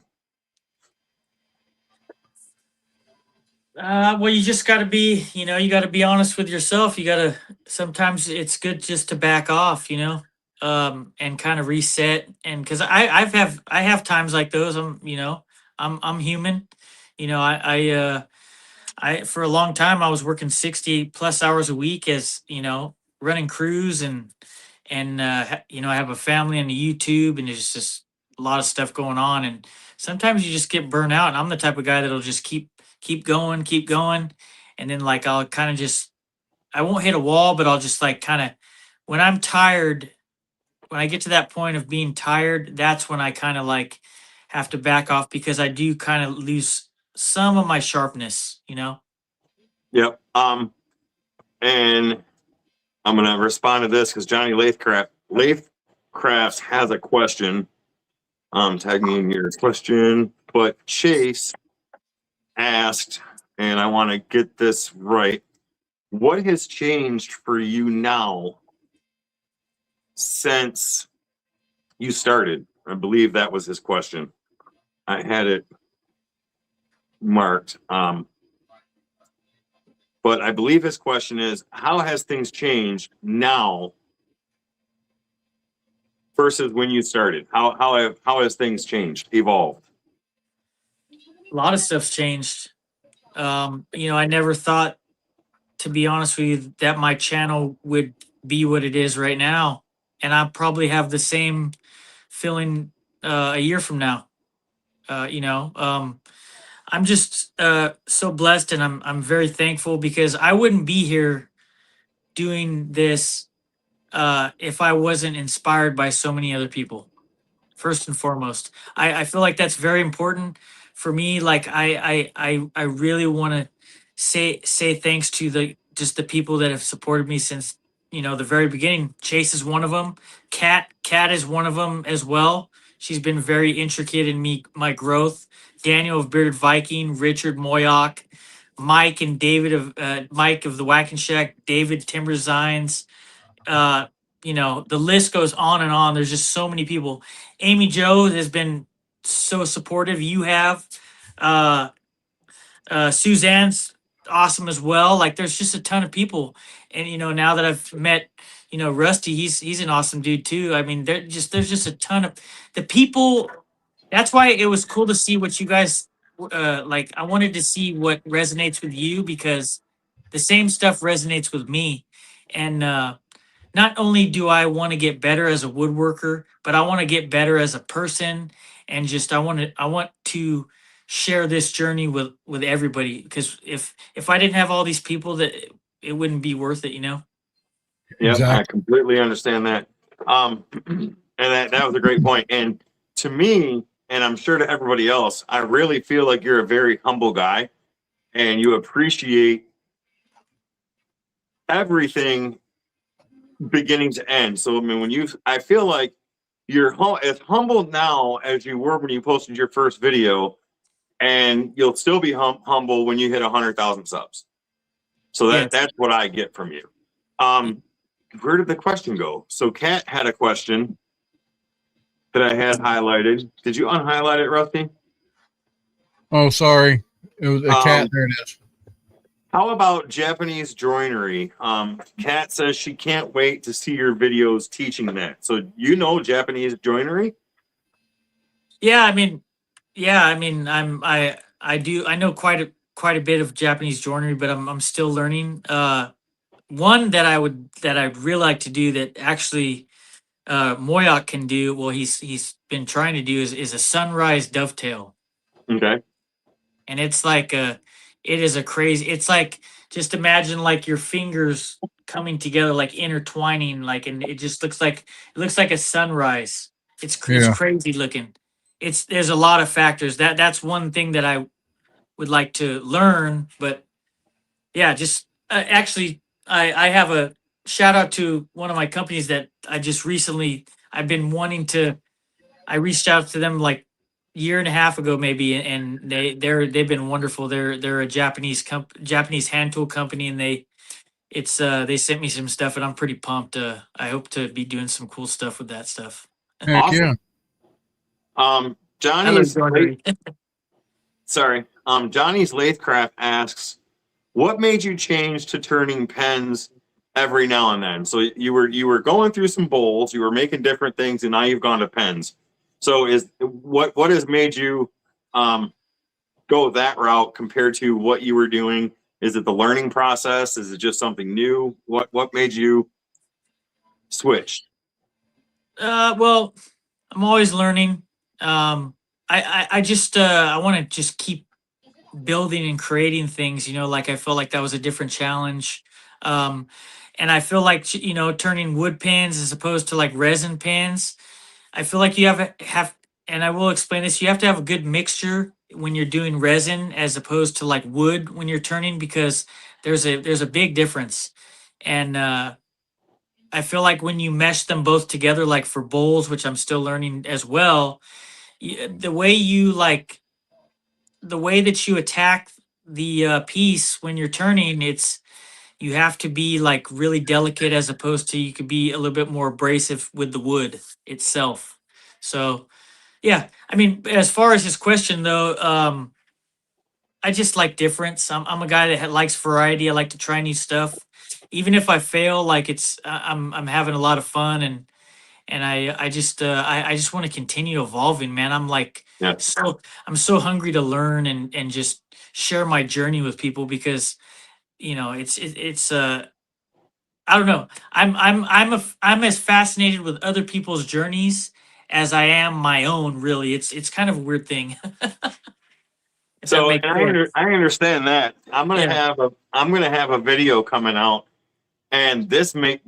Well, you just got to be, you got to be honest with yourself. You got to, sometimes it's good just to back off, and kind of reset. And cause I have times like those. I'm human, I for a long time I was working 60 plus hours a week as, running crews, and I have a family and a YouTube, and there's just a lot of stuff going on, and sometimes you just get burnt out. And I'm the type of guy that'll just keep going, and then like I'll kind of just, I won't hit a wall, but I'll just like kind of, when I'm tired, when I get to that point of being tired, that's when I kind of like have to back off, because I do kind of lose some of my sharpness. Yep. And I'm gonna respond to this because Johnny Lathcrafts has a question. Tag me in your question, but Chase asked, and I want to get this right. What has changed for you now since you started? I believe that was his question. I had it marked. But I believe his question is, how has things changed now versus when you started? How has things changed, evolved? A lot of stuff's changed. I never thought, to be honest with you, that my channel would be what it is right now. And I probably have the same feeling a year from now. I'm just so blessed, and I'm very thankful, because I wouldn't be here doing this if I wasn't inspired by so many other people. First and foremost, I feel like that's very important for me. Like I really want to say thanks to the people that have supported me since the very beginning. Chase is one of them. Kat is one of them as well. She's been very intricate in my growth. Daniel of Bearded Viking, Richard Moyock, Mike and David of Mike of the Whacking Shack, David Timber Zines. The list goes on and on. There's just so many people. Amy Jo has been so supportive. You have Suzanne's awesome as well. Like there's just a ton of people, and now that I've met Rusty, he's an awesome dude too. I mean, there's just a ton of the people. That's why it was cool to see what you guys like. I wanted to see what resonates with you, because the same stuff resonates with me, and not only do I want to get better as a woodworker, but I want to get better as a person, and just I want to share this journey with everybody, because if I didn't have all these people, that it wouldn't be worth it. Yeah, Exactly. I completely understand that. And that was a great point. And to me, and I'm sure to everybody else, I really feel like you're a very humble guy, and you appreciate everything beginning to end. So I mean, I feel like you're as humble now as you were when you posted your first video, and you'll still be humble when you hit 100,000 subs. So Yes. that's what I get from you. Where did the question go? So Kat had a question that I had highlighted. Did you unhighlight it, Rusty? Oh, sorry. It was a cat. There it is. How about Japanese joinery? Kat says she can't wait to see your videos teaching that. So Japanese joinery? Yeah, I mean, I know quite a bit of Japanese joinery, but I'm still learning. One that I'd really like to do, that actually Moyoc can do. Well, he's been trying to do is a sunrise dovetail, Okay. and it's like it is a crazy. It's like just imagine like your fingers coming together, like intertwining, like, and it just looks like a sunrise. It's Yeah. crazy looking. There's a lot of factors. That's one thing that I would like to learn, but yeah, just actually, I have a shout out to one of my companies that I just recently I've been wanting to. I reached out to them like year and a half ago maybe, and they've been wonderful. They're a Japanese hand tool company, and they sent me some stuff, and I'm pretty pumped. I hope to be doing some cool stuff with that stuff. Heck Awesome. yeah. I love Johnny's joinery. Johnny's Latecraft asks, what made you change to turning pens every now and then? So you were going through some bowls, you were making different things, and now you've gone to pens. So what has made you go that route compared to what you were doing? Is it the learning process? Is it just something new? What made you switch? Well, I'm always learning. I just I want to just keep building and creating things. Like I felt like that was a different challenge. Um, and I feel like turning wood pans as opposed to like resin pans. I feel like you have, and I will explain this. You have to have a good mixture when you're doing resin as opposed to like wood when you're turning, because there's a big difference. And I feel like when you mesh them both together, like for bowls, which I'm still learning as well, the way the way that you attack the piece when you're turning, you have to be like really delicate as opposed to you could be a little bit more abrasive with the wood itself. So yeah, I mean, as far as his question though, I just like difference. I'm a guy that likes variety. I like to try new stuff, even if I fail. Like I'm having a lot of fun, and I just want to continue evolving, man. Yeah. I'm so hungry to learn and just share my journey with people, because it's I don't know. I'm as fascinated with other people's journeys as I am my own. Really, it's kind of a weird thing. If that So, makes and sense. I understand that. I'm Yeah. gonna have a video coming out, and this may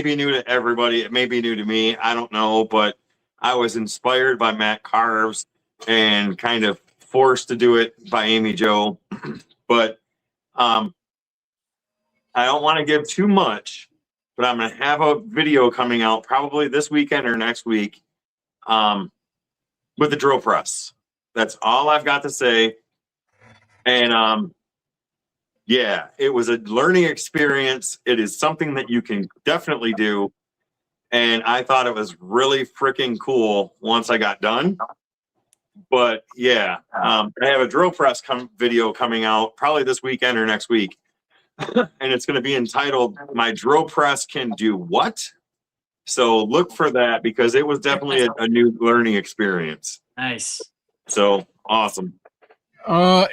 be new to everybody. It may be new to me. I don't know, but I was inspired by Matt Carves and kind of forced to do it by Amy Jo. But I don't want to give too much, but I'm gonna have a video coming out probably this weekend or next week, with the drill press. That's all I've got to say. And yeah, it was a learning experience. It is something that you can definitely do. And I thought it was really freaking cool once I got done. But yeah, I have a drill press video coming out probably this weekend or next week. And it's going to be entitled "My Drill Press Can Do What?" So look for that, because it was definitely a new learning experience. Nice. So awesome.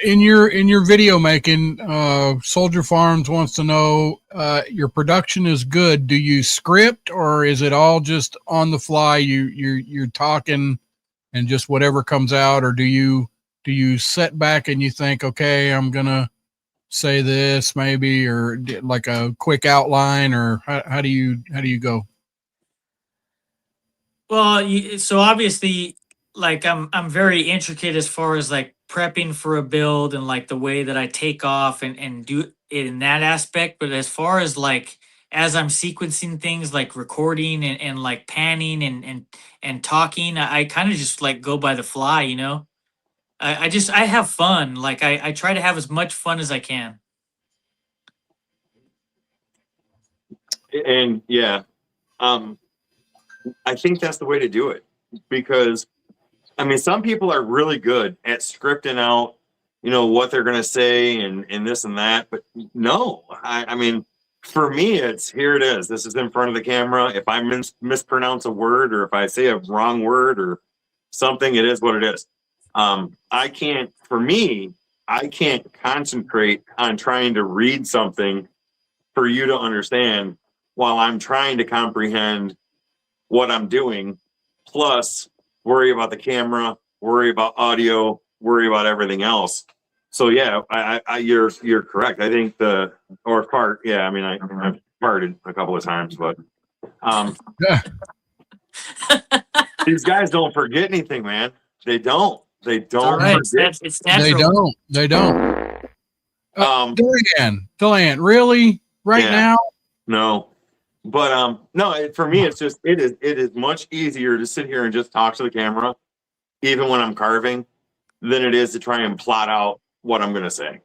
In your video making, Soldier Farms wants to know, your production is good. Do you script, or is it all just on the fly? You're talking and just whatever comes out, or do you sit back and you think, okay, I'm gonna say this maybe, or like a quick outline, or how do you go? Well, so obviously, like I'm very intricate as far as like prepping for a build and like the way that I take off and do it in that aspect. But as far as like as I'm sequencing things like recording and like panning and talking, I kind of just like go by the fly, I have fun. Like I try to have as much fun as I can. And yeah, I think that's the way to do it, because I mean, some people are really good at scripting out, what they're going to say and this and that. But no, I mean, for me, it's here it is. This is in front of the camera. If I mispronounce a word, or if I say a wrong word or something, it is what it is. I can't concentrate on trying to read something for you to understand while I'm trying to comprehend what I'm doing, plus worry about the camera, worry about audio, worry about everything else. So yeah, you're correct. I think I've farted a couple of times, but Yeah. these guys don't forget anything, man. They don't. They It's all don't right. forget. It's They natural. don't. They don't. Deland, really? Right Yeah. now? No. But no, for me, it's just it is much easier to sit here and just talk to the camera, even when I'm carving, than it is to try and plot out what I'm gonna say.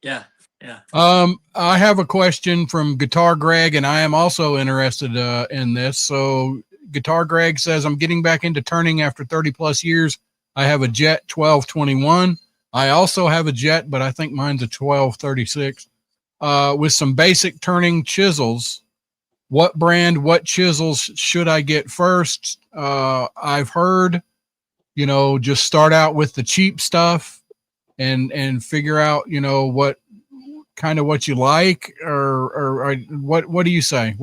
Yeah. Yeah. I have a question from Guitar Greg, and I am also interested in this. So, Guitar Greg says, I'm getting back into turning after 30 plus years. I have a Jet 1221. I also have a Jet, but I think mine's a 1236 with some basic turning chisels. What brand, what chisels should I get first? I've heard, just start out with the cheap stuff and figure out, what kind of what you like, or what do you say?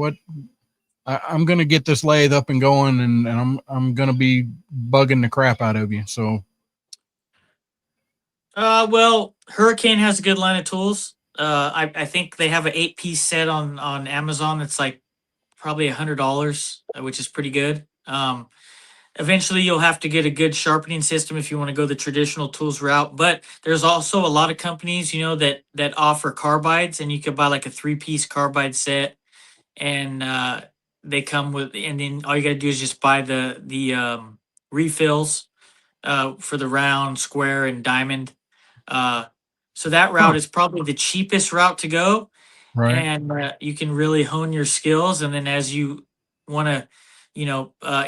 I'm going to get this lathe up and going, and I'm going to be bugging the crap out of you. So, Well, Hurricane has a good line of tools. I think they have an 8-piece set on Amazon. It's like probably $100, which is pretty good. Eventually, you'll have to get a good sharpening system if you want to go the traditional tools route. But there's also a lot of companies, that offer carbides, and you could buy like a 3-piece carbide set, and they come with, and then all you got to do is just buy the refills for the round, square, and diamond. Uh, so that route is probably the cheapest route to go, right. and you can really hone your skills. And then as you want to,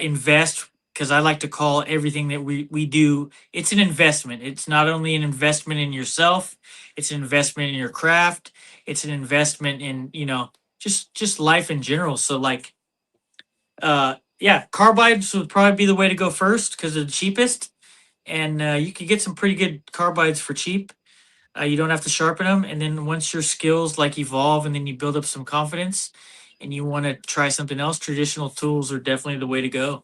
invest, because I like to call everything that we do, it's an investment. It's not only an investment in yourself, it's an investment in your craft. It's an investment in just life in general. So like, yeah, carbides would probably be the way to go first because they're the cheapest, and you can get some pretty good carbides for cheap. You don't have to sharpen them, and then once your skills like evolve, and then you build up some confidence, and you want to try something else, traditional tools are definitely the way to go.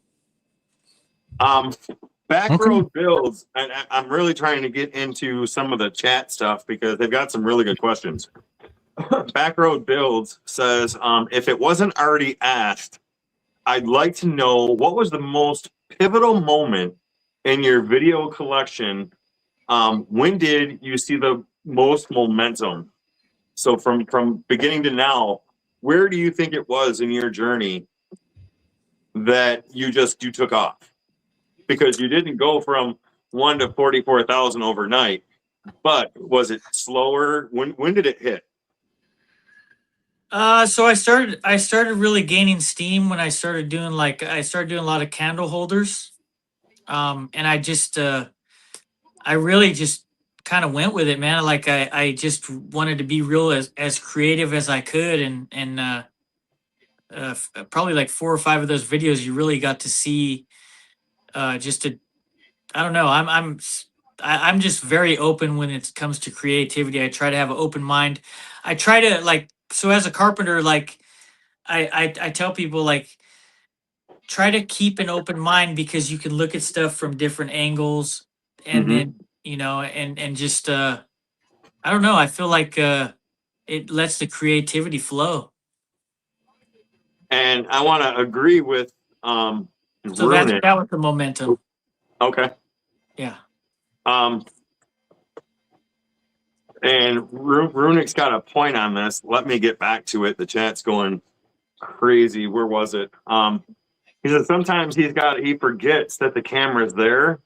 Backroad Builds, and I'm really trying to get into some of the chat stuff because they've got some really good questions. Backroad Builds says, if it wasn't already asked, I'd like to know what was the most pivotal moment in your video collection. When did you see the most momentum? So from beginning to now, where do you think it was in your journey that you took off? Because you didn't go from 1 to 44,000 overnight, but was it slower? When did it hit? So I started really gaining steam when I started doing a lot of candle holders. And I really just kind of went with it, man. Like I just wanted to be real as creative as I could, and probably like 4 or 5 of those videos you really got to see just a I don't know. I'm just very open when it comes to creativity. I try to have an open mind. I try to so as a carpenter, like I tell people, like, try to keep an open mind because you can look at stuff from different angles, and then and just I don't know. I feel like it lets the creativity flow. And I want to agree with So Runic. that was the momentum. Okay. Yeah. And Runic's got a point on this. Let me get back to it. The chat's going crazy. Where was it? He said sometimes he forgets that the camera's there.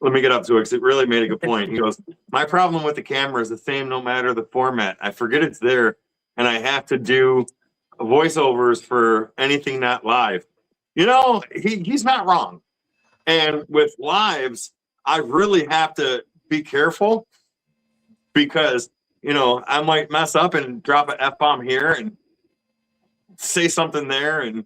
Let me get up to it because it really made a good point. He goes, my problem with the camera is the same no matter the format. I forget it's there, and I have to do voiceovers for anything not live. He's not wrong. And with lives, I really have to be careful because, I might mess up and drop an F-bomb here and say something there. And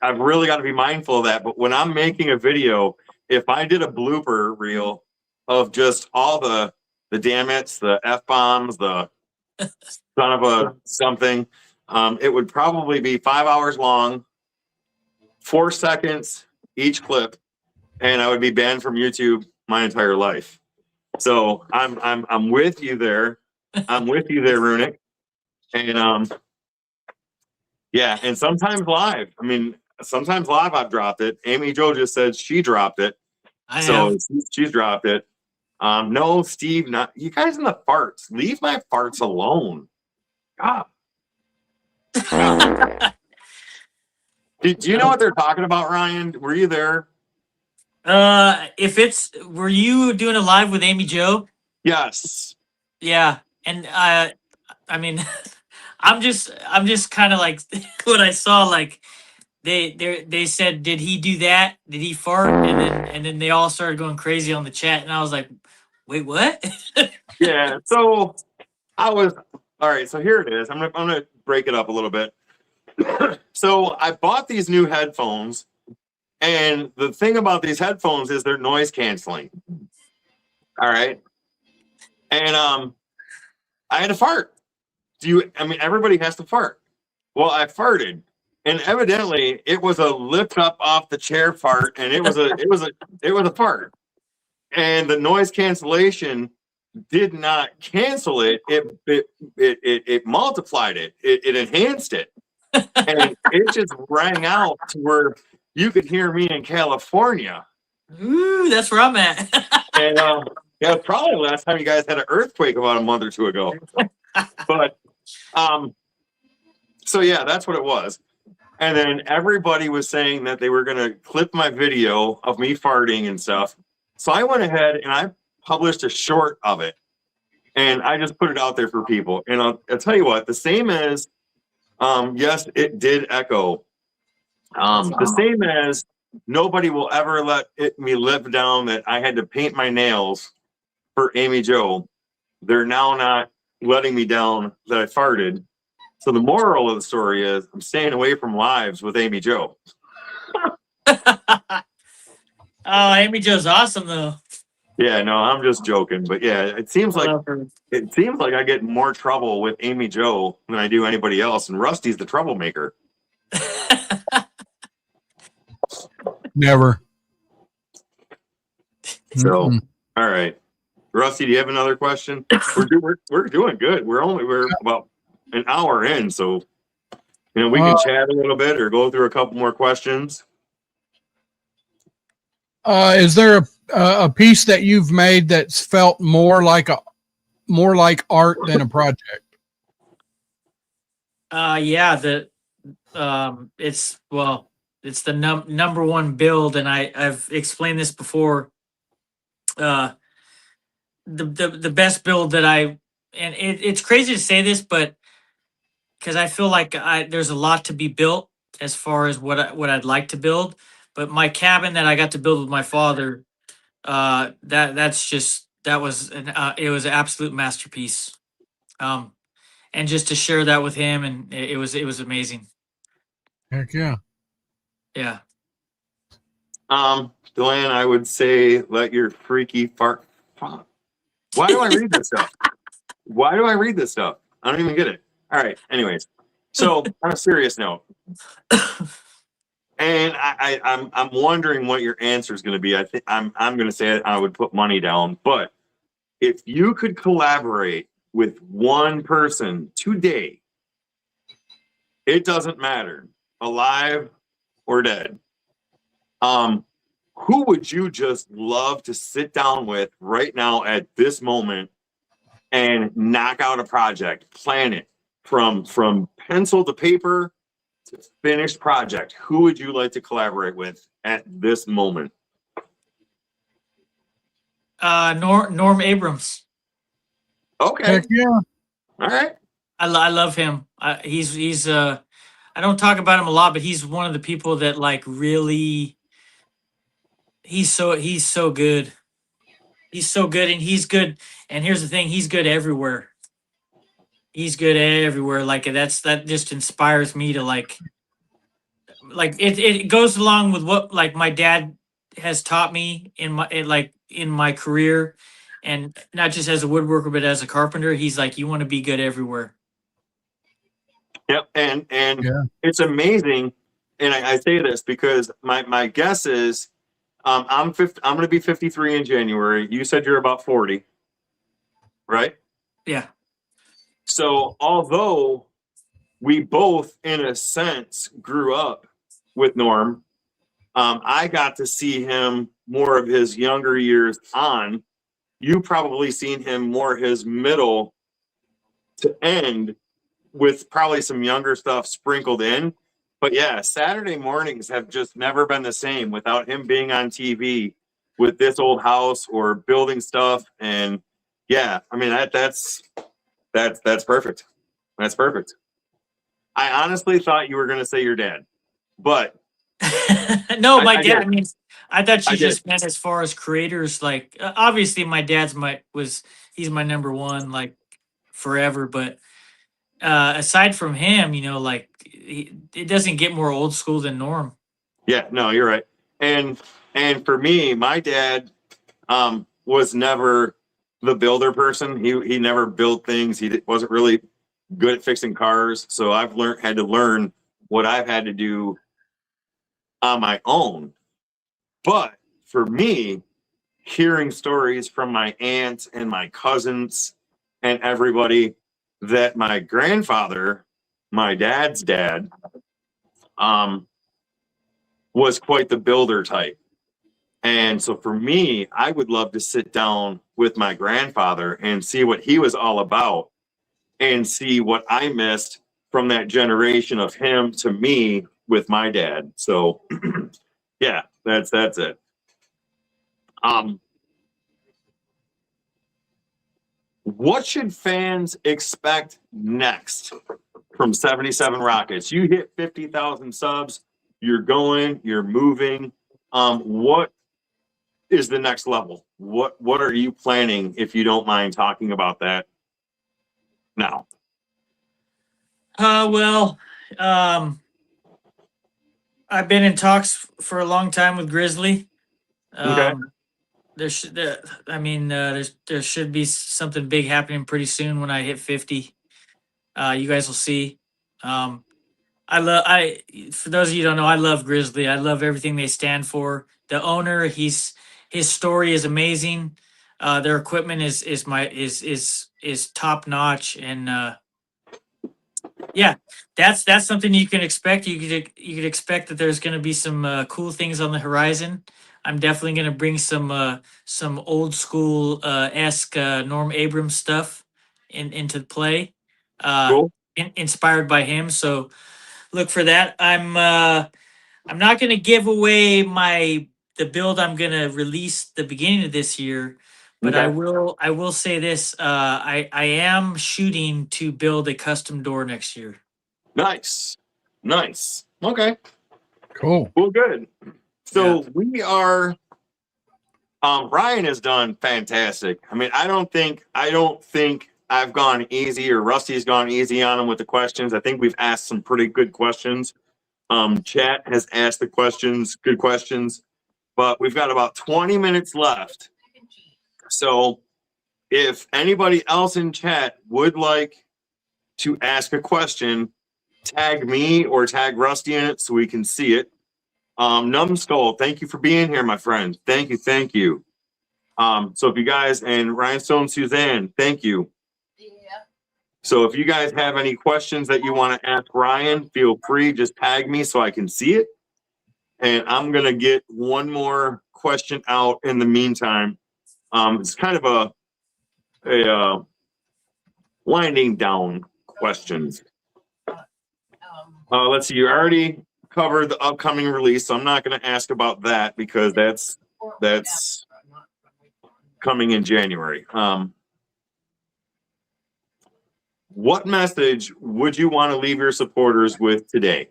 I've really got to be mindful of that. But when I'm making a video, if I did a blooper reel of just all the damn it's, the F-bombs, the son of a something, it would probably be 5 hours long 4 seconds each clip, and I would be banned from YouTube my entire life. So I'm with you there. I'm with you there, Runic. And yeah, and sometimes live. I mean, sometimes live I've dropped it. Amy Jo just said she dropped it. I So have. she's dropped it. No, Steve, not you guys in the farts. Leave my farts alone. God. Do you know what they're talking about, Ryan? Were you there? Were you doing a live with Amy Jo? Yes. Yeah, and I mean, I'm just kind of like when I saw like they said, did he do that? Did he fart? And then they all started going crazy on the chat, and I was like, wait, what? Yeah. So I was all right. So here it is. I'm gonna break it up a little bit. So I bought these new headphones, and the thing about these headphones is they're noise canceling. All right. And I had to fart. I mean, everybody has to fart. Well, I farted, and evidently it was a lift up off the chair fart, and it was a fart. And the noise cancellation did not cancel it. It multiplied it. It enhanced it, and it just rang out to where you could hear me in California. Ooh, that's where I'm at. And yeah, probably the last time you guys had an earthquake about a month or two ago. But so yeah, that's what it was. And then everybody was saying that they were going to clip my video of me farting and stuff. So I went ahead and I published a short of it, and I just put it out there for people. And I'll tell you what, the same as yes, it did echo. The same as nobody will ever let me live down that I had to paint my nails for Amy Jo. They're now not letting me down that I farted. So the moral of the story is I'm staying away from lives with Amy Jo. Oh, Amy Jo's awesome though. Yeah, no, I'm just joking. But yeah, it seems like I get more trouble with Amy Jo than I do anybody else, and Rusty's the troublemaker. Never. So, Mm-mm. all right, Rusty, do you have another question? We're doing good. We're about an hour in, so we can chat a little bit or go through a couple more questions. Is there a piece that you've made that's felt more like art than a project? Yeah, it's the number one build, and I've explained this before. The best build that it's crazy to say this, but because I feel like there's a lot to be built as far as what I'd like to build. But my cabin that I got to build with my father, it was an absolute masterpiece. And just to share that with him, and it was amazing. Heck yeah. Yeah. Delanne, I would say let your freaky fart. Why do I read this stuff? Why do I read this stuff? I don't even get it. All right. Anyways, so on a serious note, and I'm wondering what your answer is going to be. I think I'm going to say I would put money down. But if you could collaborate with one person today, it doesn't matter, alive or dead. Who would you just love to sit down with right now at this moment and knock out a project, plan it from pencil to paper to finished project? Who would you like to collaborate with at this moment? Norm Abrams. Okay. Heck yeah. All right. I love him. He's I don't talk about him a lot, but he's one of the people that like really. He's so good. He's so good, and he's good. And here's the thing: he's good everywhere. He's good everywhere. Like that just inspires me to like it goes along with what like my dad has taught me in my career, and not just as a woodworker but as a carpenter. He's like, you want to be good everywhere. Yep. And Yeah. it's amazing. and I say this because my guess is, I'm going to be 53 in January. You said you're about 40, right? Yeah. So although we both, in a sense, grew up with Norm, I got to see him more of his younger years on. You probably seen him more his middle to end, with probably some younger stuff sprinkled in. But yeah, Saturday mornings have just never been the same without him being on TV with this old house or building stuff. And yeah, I mean that's perfect. That's perfect. I honestly thought you were going to say your dad, but No, my I dad. did. I mean, I thought I you did. just meant as far as creators. Like, obviously, my dad's he's my number one, like forever. But aside from him, like it doesn't get more old school than Norm. Yeah, no, you're right. And for me, my dad was never the builder person. He never built things. Wasn't really good at fixing cars. So I've had to learn what I've had to do on my own. But for me, hearing stories from my aunts and my cousins and everybody, that my grandfather, my dad's dad, was quite the builder type. And so for me, I would love to sit down with my grandfather and see what he was all about and see what I missed from that generation of him to me with my dad. So yeah, that's it. What should fans expect next from 77 Rockets? You hit 50,000 subs, you're moving. What is the next level? What are you planning, if you don't mind talking about that now? Well, I've been in talks for a long time with Grizzly. Okay. There should be something big happening pretty soon when I hit 50. You guys will see. For those of you who don't know, I love Grizzly. I love everything they stand for. The owner, his story is amazing. Their equipment is top notch, and yeah, that's something you can expect. You could expect that there's going to be some cool things on the horizon. I'm definitely going to bring some old school esque Norm Abrams stuff into play, Cool. inspired by him. So look for that. I'm not going to give away the build I'm going to release the beginning of this year, but Okay. I will say this. I am shooting to build a custom door next year. Nice. Okay. Cool. Well, good. So we are. Ryan has done fantastic. I mean, I don't think I've gone easy or Rusty's gone easy on him with the questions. I think we've asked some pretty good questions. Chat has asked the questions, good questions, but we've got about 20 minutes left. So if anybody else in chat would like to ask a question, tag me or tag Rusty in it so we can see it. Numbskull, thank you for being here, my friend. Thank you. So if you guys, and Rhinestone Suzanne, thank you. Yeah. So if you guys have any questions that you want to ask Ryan, feel free, just tag me so I can see it. And I'm going to get one more question out in the meantime. It's kind of a winding down questions. Let's see, you already covered the upcoming release, so I'm not going to ask about that because that's coming in January. What message would you want to leave your supporters with today?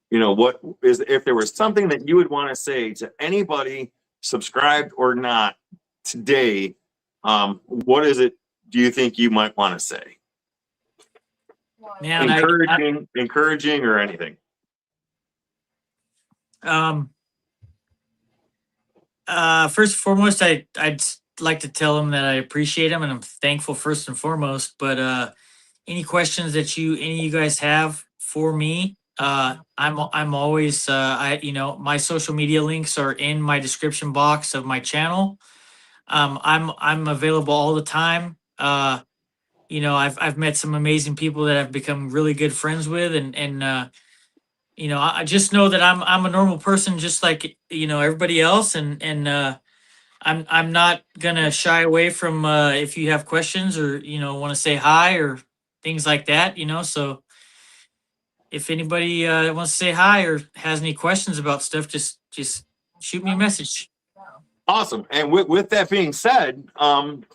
You know, what is, if there was something that you would want to say to anybody, subscribed or not, today, what is it do you think you might want to say? Man, encouraging or anything? First and foremost, I'd like to tell him that I appreciate him and I'm thankful first and foremost. But any questions that any of you guys have for me, I'm always my social media links are in my description box of my channel. I'm available all the time. I've met some amazing people that I've become really good friends with, and I just know that I'm a normal person, just like everybody else, and I'm not gonna shy away from if you have questions or want to say hi or things like that. So if anybody wants to say hi or has any questions about stuff, just shoot me a message. Awesome. And with that being said,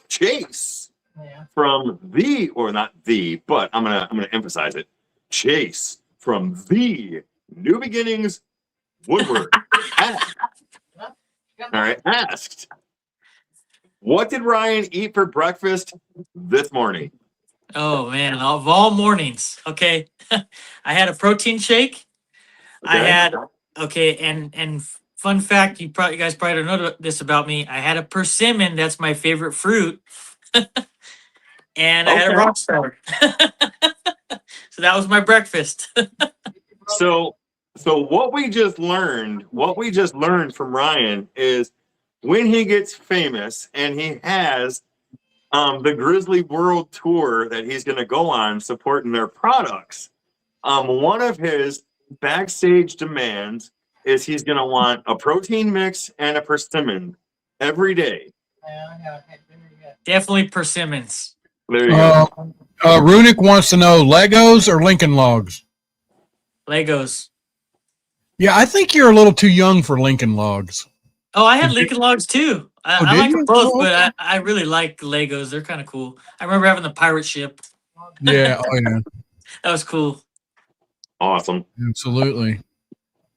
Chase Yeah. from the, or not the, but I'm gonna emphasize it. Chase from the New Beginnings Woodwork asked, all right, asked, what did Ryan eat for breakfast this morning? Oh man, of all mornings. Okay. I had a protein shake. I Okay. had and fun fact, you guys probably don't know this about me. I had a persimmon, that's my favorite fruit. And I had a Okay. rock star. So that was my breakfast. So what we just learned from Ryan is when he gets famous and he has the Grizzly World Tour that he's going to go on supporting their products. One of his backstage demands is he's going to want a protein mix and a persimmon every day. Definitely persimmons. There you go. Runic wants to know Legos or Lincoln Logs. Legos. Yeah, I think you're a little too young for Lincoln Logs. Oh, I had Lincoln Logs too. I did like them you? both, Oh, but okay. I really like Legos. They're kind of cool. I remember having the pirate ship. Yeah, oh yeah, That was cool. Awesome. absolutely.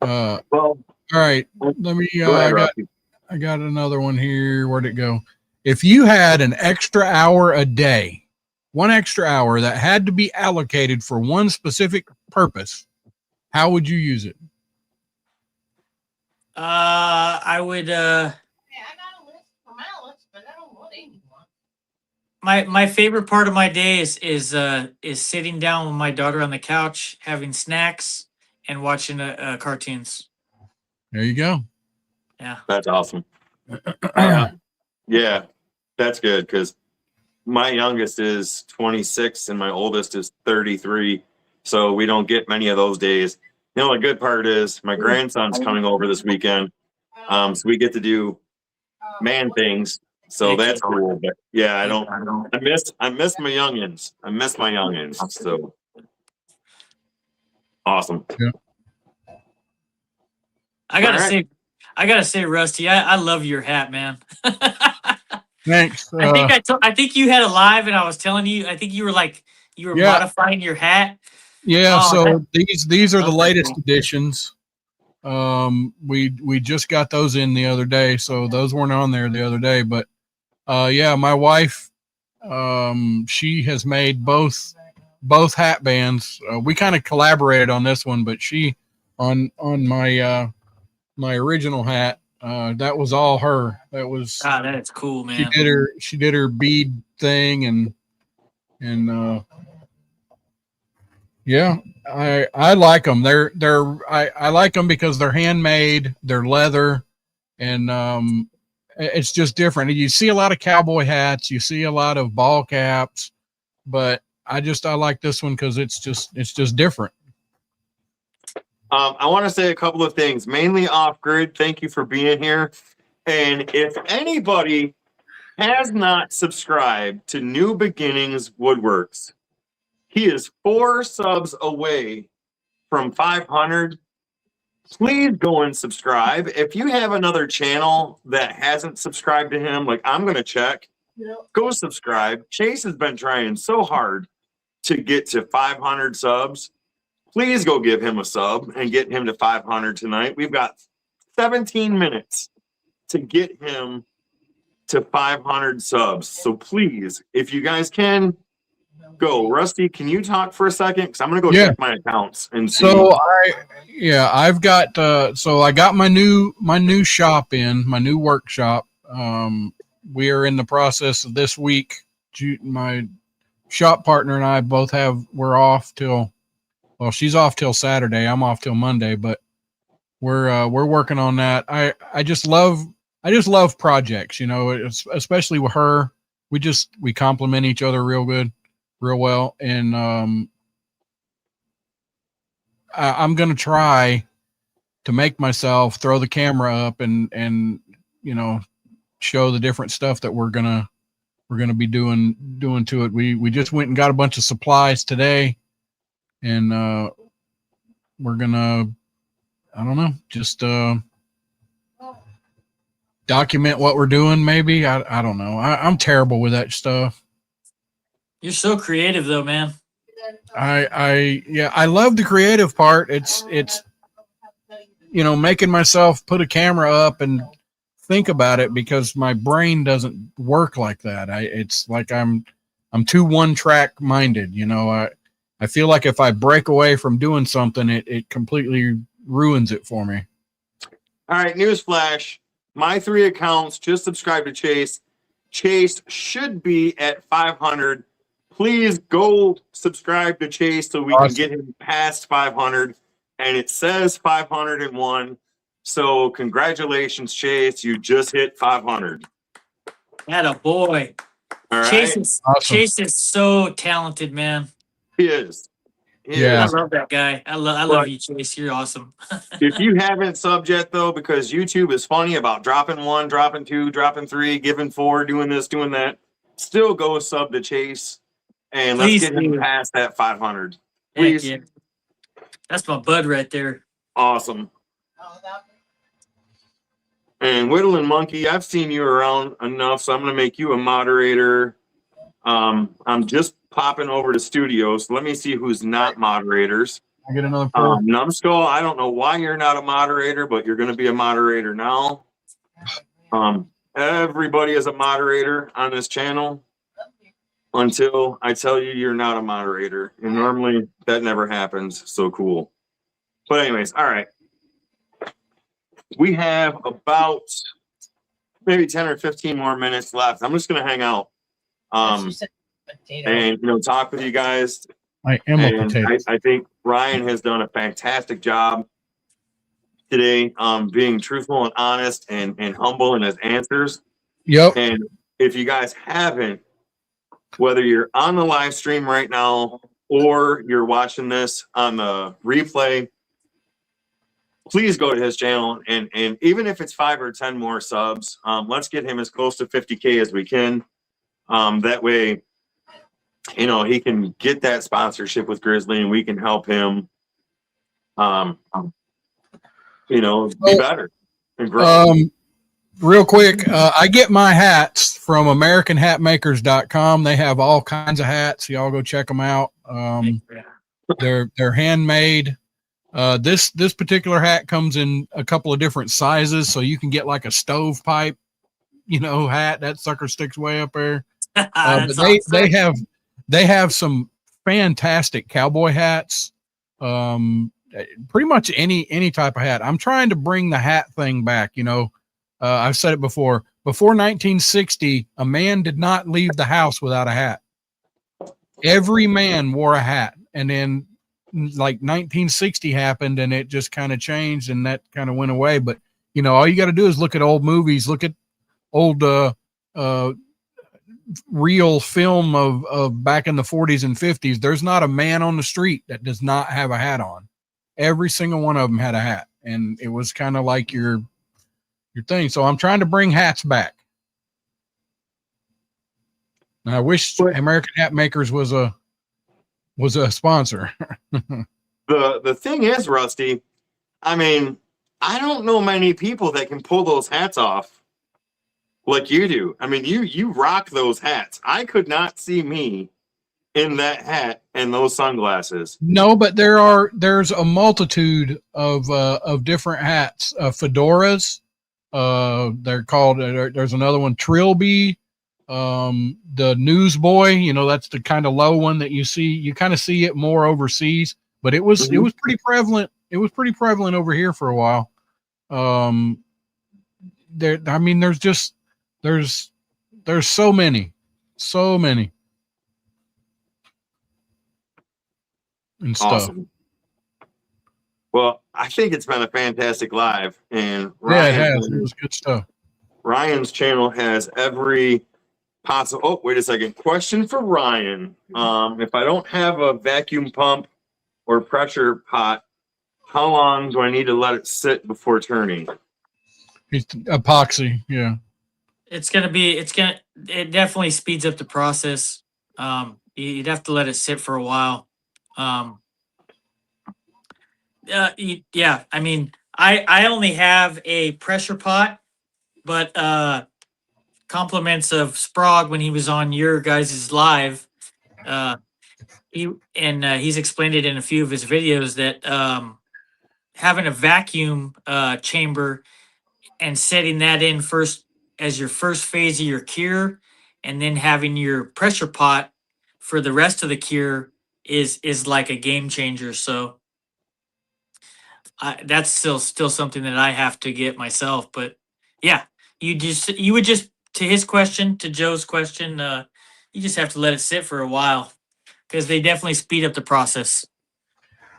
Well, All right, let me. go ahead, Rocky. I got another one here. Where'd it go? If you had an extra hour a day, one extra hour that had to be allocated for one specific purpose, how would you use it? I would. Yeah, I got a list for my list, but I don't want anyone. My favorite part of my day is sitting down with my daughter on the couch, having snacks, and watching cartoons. There you go. Yeah. That's awesome. Yeah, that's good because my youngest is 26 and my oldest is 33. So we don't get many of those days. The only good part is my grandson's coming over this weekend. So we get to do man things. So that's cool. But yeah, I miss my youngins. I miss my youngins. So awesome. Yeah. I gotta say, Rusty, I love your hat, man. Thanks. I think you had a live, and I was telling you. I think you were Yeah. modifying your hat. Yeah, Oh, so these are the love that latest thing. editions. We just got those in the other day, so those weren't on there the other day. But yeah, my wife, she has made both hat bands. We kind of collaborated on this one, but she on my my original hat, that was all her. That was God, that is cool, man. she did her bead thing and yeah, I like them. I like them because they're handmade, they're leather, and it's just different. You see a lot of cowboy hats, you see a lot of ball caps, but I like this one because it's just different. I want to say a couple of things, mainly off grid. Thank you for being here. And if anybody has not subscribed to New Beginnings Woodworks, he is 4 subs away from 500. Please go and subscribe. If you have another channel that hasn't subscribed to him, like I'm going to check, go subscribe. Chase has been trying so hard to get to 500 subs. Please go give him a sub and get him to 500 tonight. We've got 17 minutes to get him to 500 subs. So please, if you guys can, go. Rusty, can you talk for a second? Because I'm going to go check my accounts and see. So I've got so I got my new shop in, my new workshop. We are in the process of this week. My shop partner and I both we're off till Well, she's off till Saturday. I'm off till Monday, but we're working on that. I just love projects, you know, especially with her. We complement each other real good, real well. And I'm going to try to make myself throw the camera up and, you know, show the different stuff that we're going to be doing to it. We just went and got a bunch of supplies today, and we're going to, I don't know, just document what we're doing. Maybe. I don't know. I'm terrible with that stuff. You're so creative though, man. I love the creative part. It's, you know, making myself put a camera up and think about it, because my brain doesn't work like that. It's like I'm too one track minded. You know, I feel like if I break away from doing something, it completely ruins it for me. All right, newsflash. My 3 accounts just subscribe to Chase. Chase should be at 500. Please go subscribe to Chase so we can get him past 500. And it says 501. So congratulations, Chase. You just hit 500. Atta boy. All right. Chase is so talented, man. He is. Yeah. I love that guy. I love you, Chase. You're awesome. If you haven't subbed yet, though, because YouTube is funny about dropping 1, dropping 2, dropping 3, giving 4, doing this, doing that, still go sub to Chase, and Please let's get him do. past that 500. Heck Please. yeah. That's my bud right there. Awesome. And Whittle and Monkey, I've seen you around enough, so I'm going to make you a moderator. I'm just popping over to studio, so let me see who's not moderators. I get another four. Numbskull, I don't know why you're not a moderator, but you're going to be a moderator now. Everybody is a moderator on this channel until I tell you you're not a moderator. And normally that never happens. So cool. But anyways, all right. We have about maybe 10 or 15 more minutes left. I'm just going to hang out and, you know, talk with you guys. I am a potato. I think Ryan has done a fantastic job today, being truthful and honest and humble in his answers. Yep. And if you guys haven't, whether you're on the live stream right now or you're watching this on the replay, please go to his channel. And even if it's 5 or 10 more subs, let's get him as close to 50K as we can. That way, you know, he can get that sponsorship with Grizzly and we can help him, you know, be better and grow. Real quick, I get my hats from AmericanHatmakers.com. They have all kinds of hats. Y'all go check them out. They're handmade. This particular hat comes in a couple of different sizes, so you can get like a stovepipe, you know, hat. That sucker sticks way up there. But they have some fantastic cowboy hats. Pretty much any type of hat. I'm trying to bring the hat thing back. You know, I've said it before. Before 1960, a man did not leave the house without a hat. Every man wore a hat, and then like 1960 happened, and it just kind of changed, and that kind of went away. But you know, all you got to do is look at old movies, look at old real film of back in the 40s and 50s. There's not a man on the street that does not have a hat on. Every single one of them had a hat, and it was kind of like your thing. So I'm trying to bring hats back. And I wish American Hat Makers was a sponsor. The thing is, Rusty, I mean, I don't know many people that can pull those hats off like you do. I mean, you rock those hats. I could not see me in that hat and those sunglasses. No, but there's a multitude of different hats. Fedoras. They're called. There's another one, Trilby. The Newsboy. You know, that's the kind of low one that you see. You kind of see it more overseas, but it was pretty prevalent. It was pretty prevalent over here for a while. There. I mean, there's so many. And stuff. Awesome. Well, I think it's been a fantastic live, and Yeah, it has. It was good stuff. Ryan's channel has every possible. Oh, wait a second. Question for Ryan. If I don't have a vacuum pump or pressure pot, how long do I need to let it sit before turning? It's epoxy. Yeah. It definitely speeds up the process. You'd have to let it sit for a while. Yeah, I mean, I only have a pressure pot, but compliments of Sprague when he was on your guys' live. Uh, he's explained it in a few of his videos that having a vacuum chamber and setting that in first as your first phase of your cure, and then having your pressure pot for the rest of the cure is like a game changer. So that's still something that I have to get myself. But yeah, you would just, to his question, to Joe's question, you just have to let it sit for a while because they definitely speed up the process.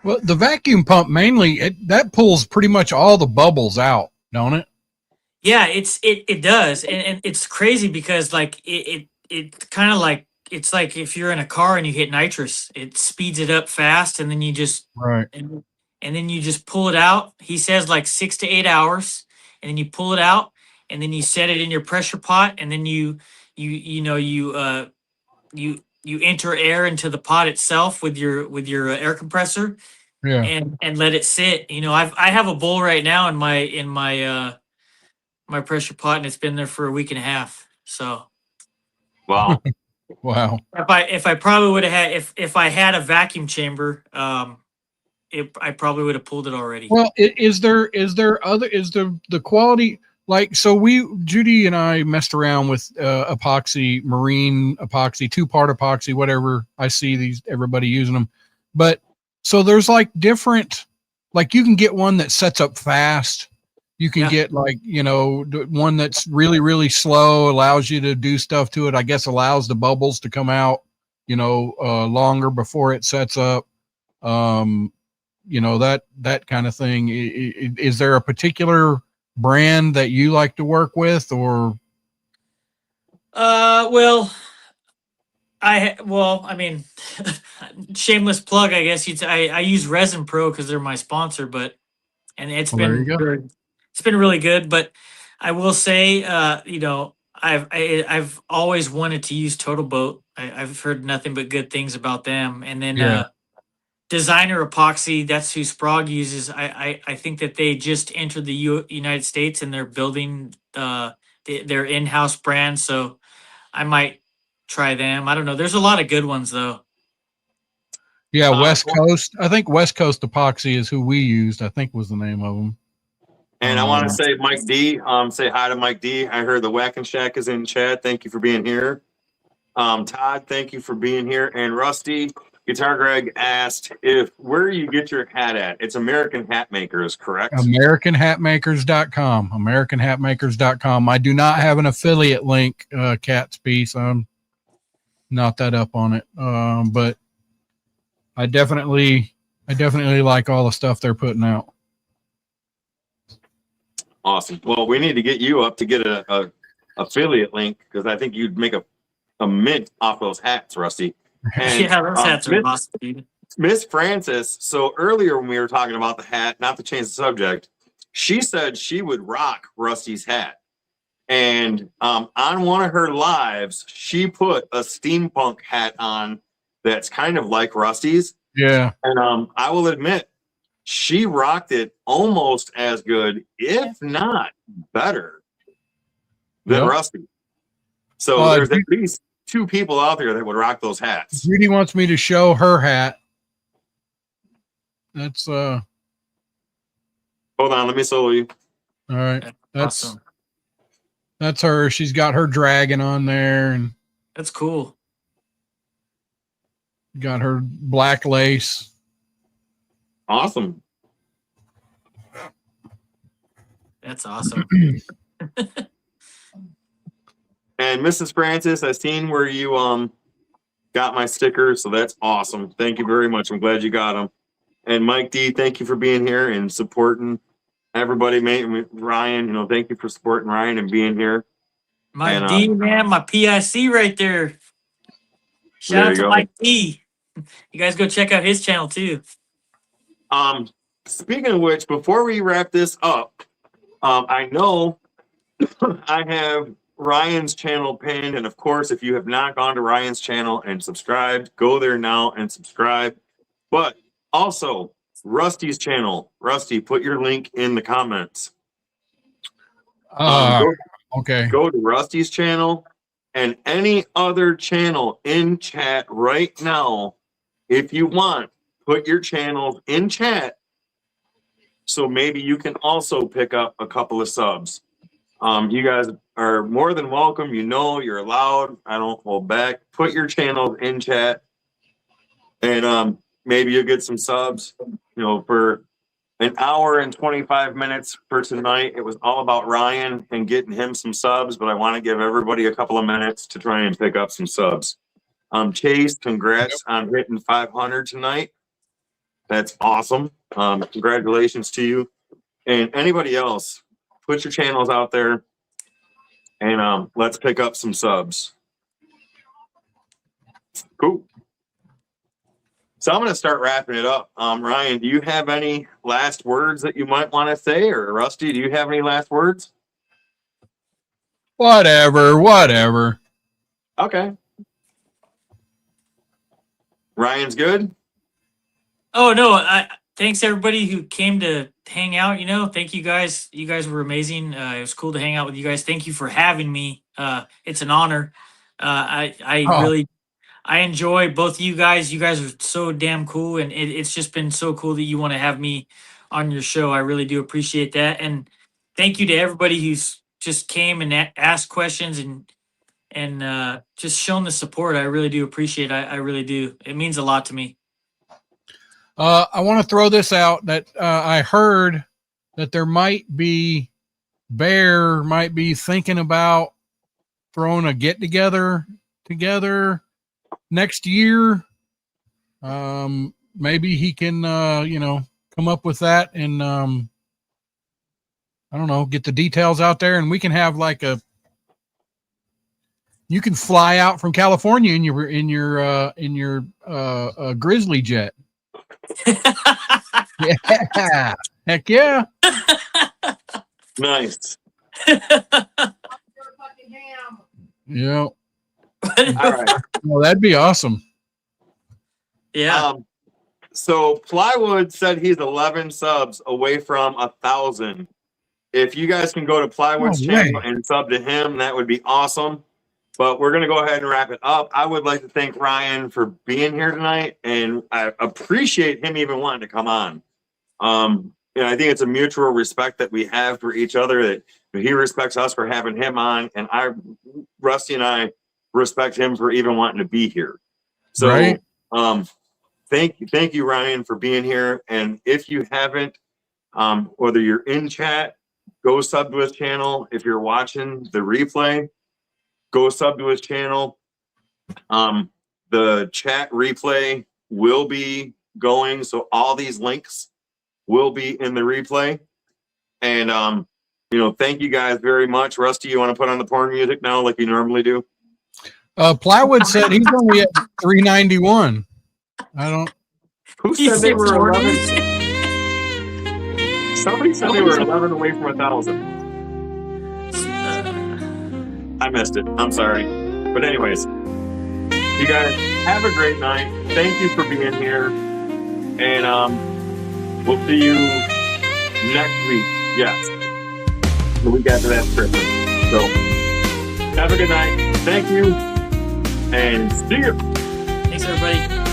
Well, the vacuum pump mainly that pulls pretty much all the bubbles out, don't it? Yeah, it does, and it's crazy because like it kind of like, it's like if you're in a car and you hit nitrous, it speeds it up fast, and then you just Right. and then you just pull it out. He says like 6 to 8 hours, and then you pull it out, and then you set it in your pressure pot, and then you enter air into the pot itself with your air compressor, Yeah. and let it sit. I have a bowl right now in my pressure pot, and it's been there for a week and a half. So Wow. Wow. if I probably would have had, if I had a vacuum chamber, I probably would have pulled it already. Well, is there the quality, like, so Judy and I messed around with epoxy, marine epoxy, 2-part epoxy, whatever. I see everybody using them, but so there's like different, like you can get one that sets up fast. You can get like, one that's really, really slow, allows you to do stuff to it. I guess allows the bubbles to come out, longer before it sets up. That kind of thing. Is there a particular brand that you like to work with, or? Well, I mean, shameless plug, I guess. I use Resin Pro because they're my sponsor, and it's Well, there you been go. good. It's been really good, but I will say, I've always wanted to use Total Boat. I've heard nothing but good things about them, and then Yeah. Designer Epoxy, that's who Sprague uses. I think that they just entered the United States, and they're building their in-house brand. So I might try them. I don't know. There's a lot of good ones though. Yeah. West Coast. I think West Coast Epoxy is who we used, I think was the name of them. And I want to say, Mike D, say hi to Mike D. I heard the Whack and Shack is in chat. Thank you for being here. Todd, thank you for being here. And Rusty, Guitar Greg asked where you get your hat at. It's American Hat Makers, correct? AmericanHatmakers.com. AmericanHatmakers.com. I do not have an affiliate link, Cat's piece. I'm not that up on it. But I definitely like all the stuff they're putting out. Awesome. Well, we need to get you up to get a affiliate link, because I think you'd make a mint off those hats, Rusty. And, yeah, those hats are awesome, dude. Miss Francis, so earlier when we were talking about the hat, not to change the subject, she said she would rock Rusty's hat. And on one of her lives, she put a steampunk hat on that's kind of like Rusty's. Yeah. And I will admit, she rocked it almost as good, if not better, than Rusty. So there's at least 2 people out there that would rock those hats. Judy wants me to show her hat. That's hold on, let me solo you. All right. That's awesome. That's her. She's got her dragon on there, and that's cool. Got her black lace. Awesome. That's awesome. And Mrs. Francis, I've seen where you got my stickers, so that's awesome. Thank you very much. I'm glad you got them. And Mike D, thank you for being here and supporting everybody. Ryan, thank you for supporting Ryan and being here. Mike And, D, man, my PIC right there. Shout There out you to go. Mike D. You guys go check out his channel too. Speaking of which, before we wrap this up, I know I have Ryan's channel pinned, and of course, if you have not gone to Ryan's channel and subscribed, go there now and subscribe. But also, Rusty's channel. Rusty, put your link in the comments. Okay. Go to Rusty's channel and any other channel in chat right now. If you want, put your channels in chat so maybe you can also pick up a couple of subs. You guys are more than welcome. You're allowed. I don't hold back. Put your channels in chat and maybe you'll get some subs. For an hour and 25 minutes for tonight, it was all about Ryan and getting him some subs, but I want to give everybody a couple of minutes to try and pick up some subs. Chase, congrats on hitting 500 tonight. That's awesome. Congratulations to you. And anybody else, put your channels out there and let's pick up some subs. Cool. So I'm going to start wrapping it up. Ryan, do you have any last words that you might want to say? Or Rusty, do you have any last words? Whatever. Okay. Ryan's good? Oh no, thanks everybody who came to hang out. Thank you guys. You guys were amazing. It was cool to hang out with you guys. Thank you for having me. It's an honor. I enjoy both of you guys. You guys are so damn cool, and it's just been so cool that you want to have me on your show. I really do appreciate that, and thank you to everybody who's just came and asked questions and just shown the support. I really do appreciate it. I really do. It means a lot to me. I want to throw this out that I heard that Bear might be thinking about throwing a get together next year. Maybe he can, come up with that and, I don't know, get the details out there, and we can have you can fly out from California in your Grizzly jet. Yeah. Heck yeah. Nice. Yeah. All right. Well, that'd be awesome. Yeah. So Plywood said he's 11 subs away from 1,000. If you guys can go to Plywood's channel and sub to him, that would be awesome. But we're going to go ahead and wrap it up. I would like to thank Ryan for being here tonight, and I appreciate him even wanting to come on. I think it's a mutual respect that we have for each other, that he respects us for having him on, and Rusty and I respect him for even wanting to be here. So, right. Thank you, Ryan, for being here. And if you haven't, whether you're in chat, go sub to his channel. If you're watching the replay, go sub to his channel. The chat replay will be going, so all these links will be in the replay. And thank you guys very much. Rusty, you want to put on the porn music now like you normally do? Plywood said he's only at 391. I don't. Who said they were 11? Somebody said they were 11 away from 1,000. I missed it. I'm sorry. But anyways, you guys have a great night. Thank you for being here. And we'll see you next week. Yes. The week after that Christmas. So have a good night. Thank you. And see you. Thanks, everybody.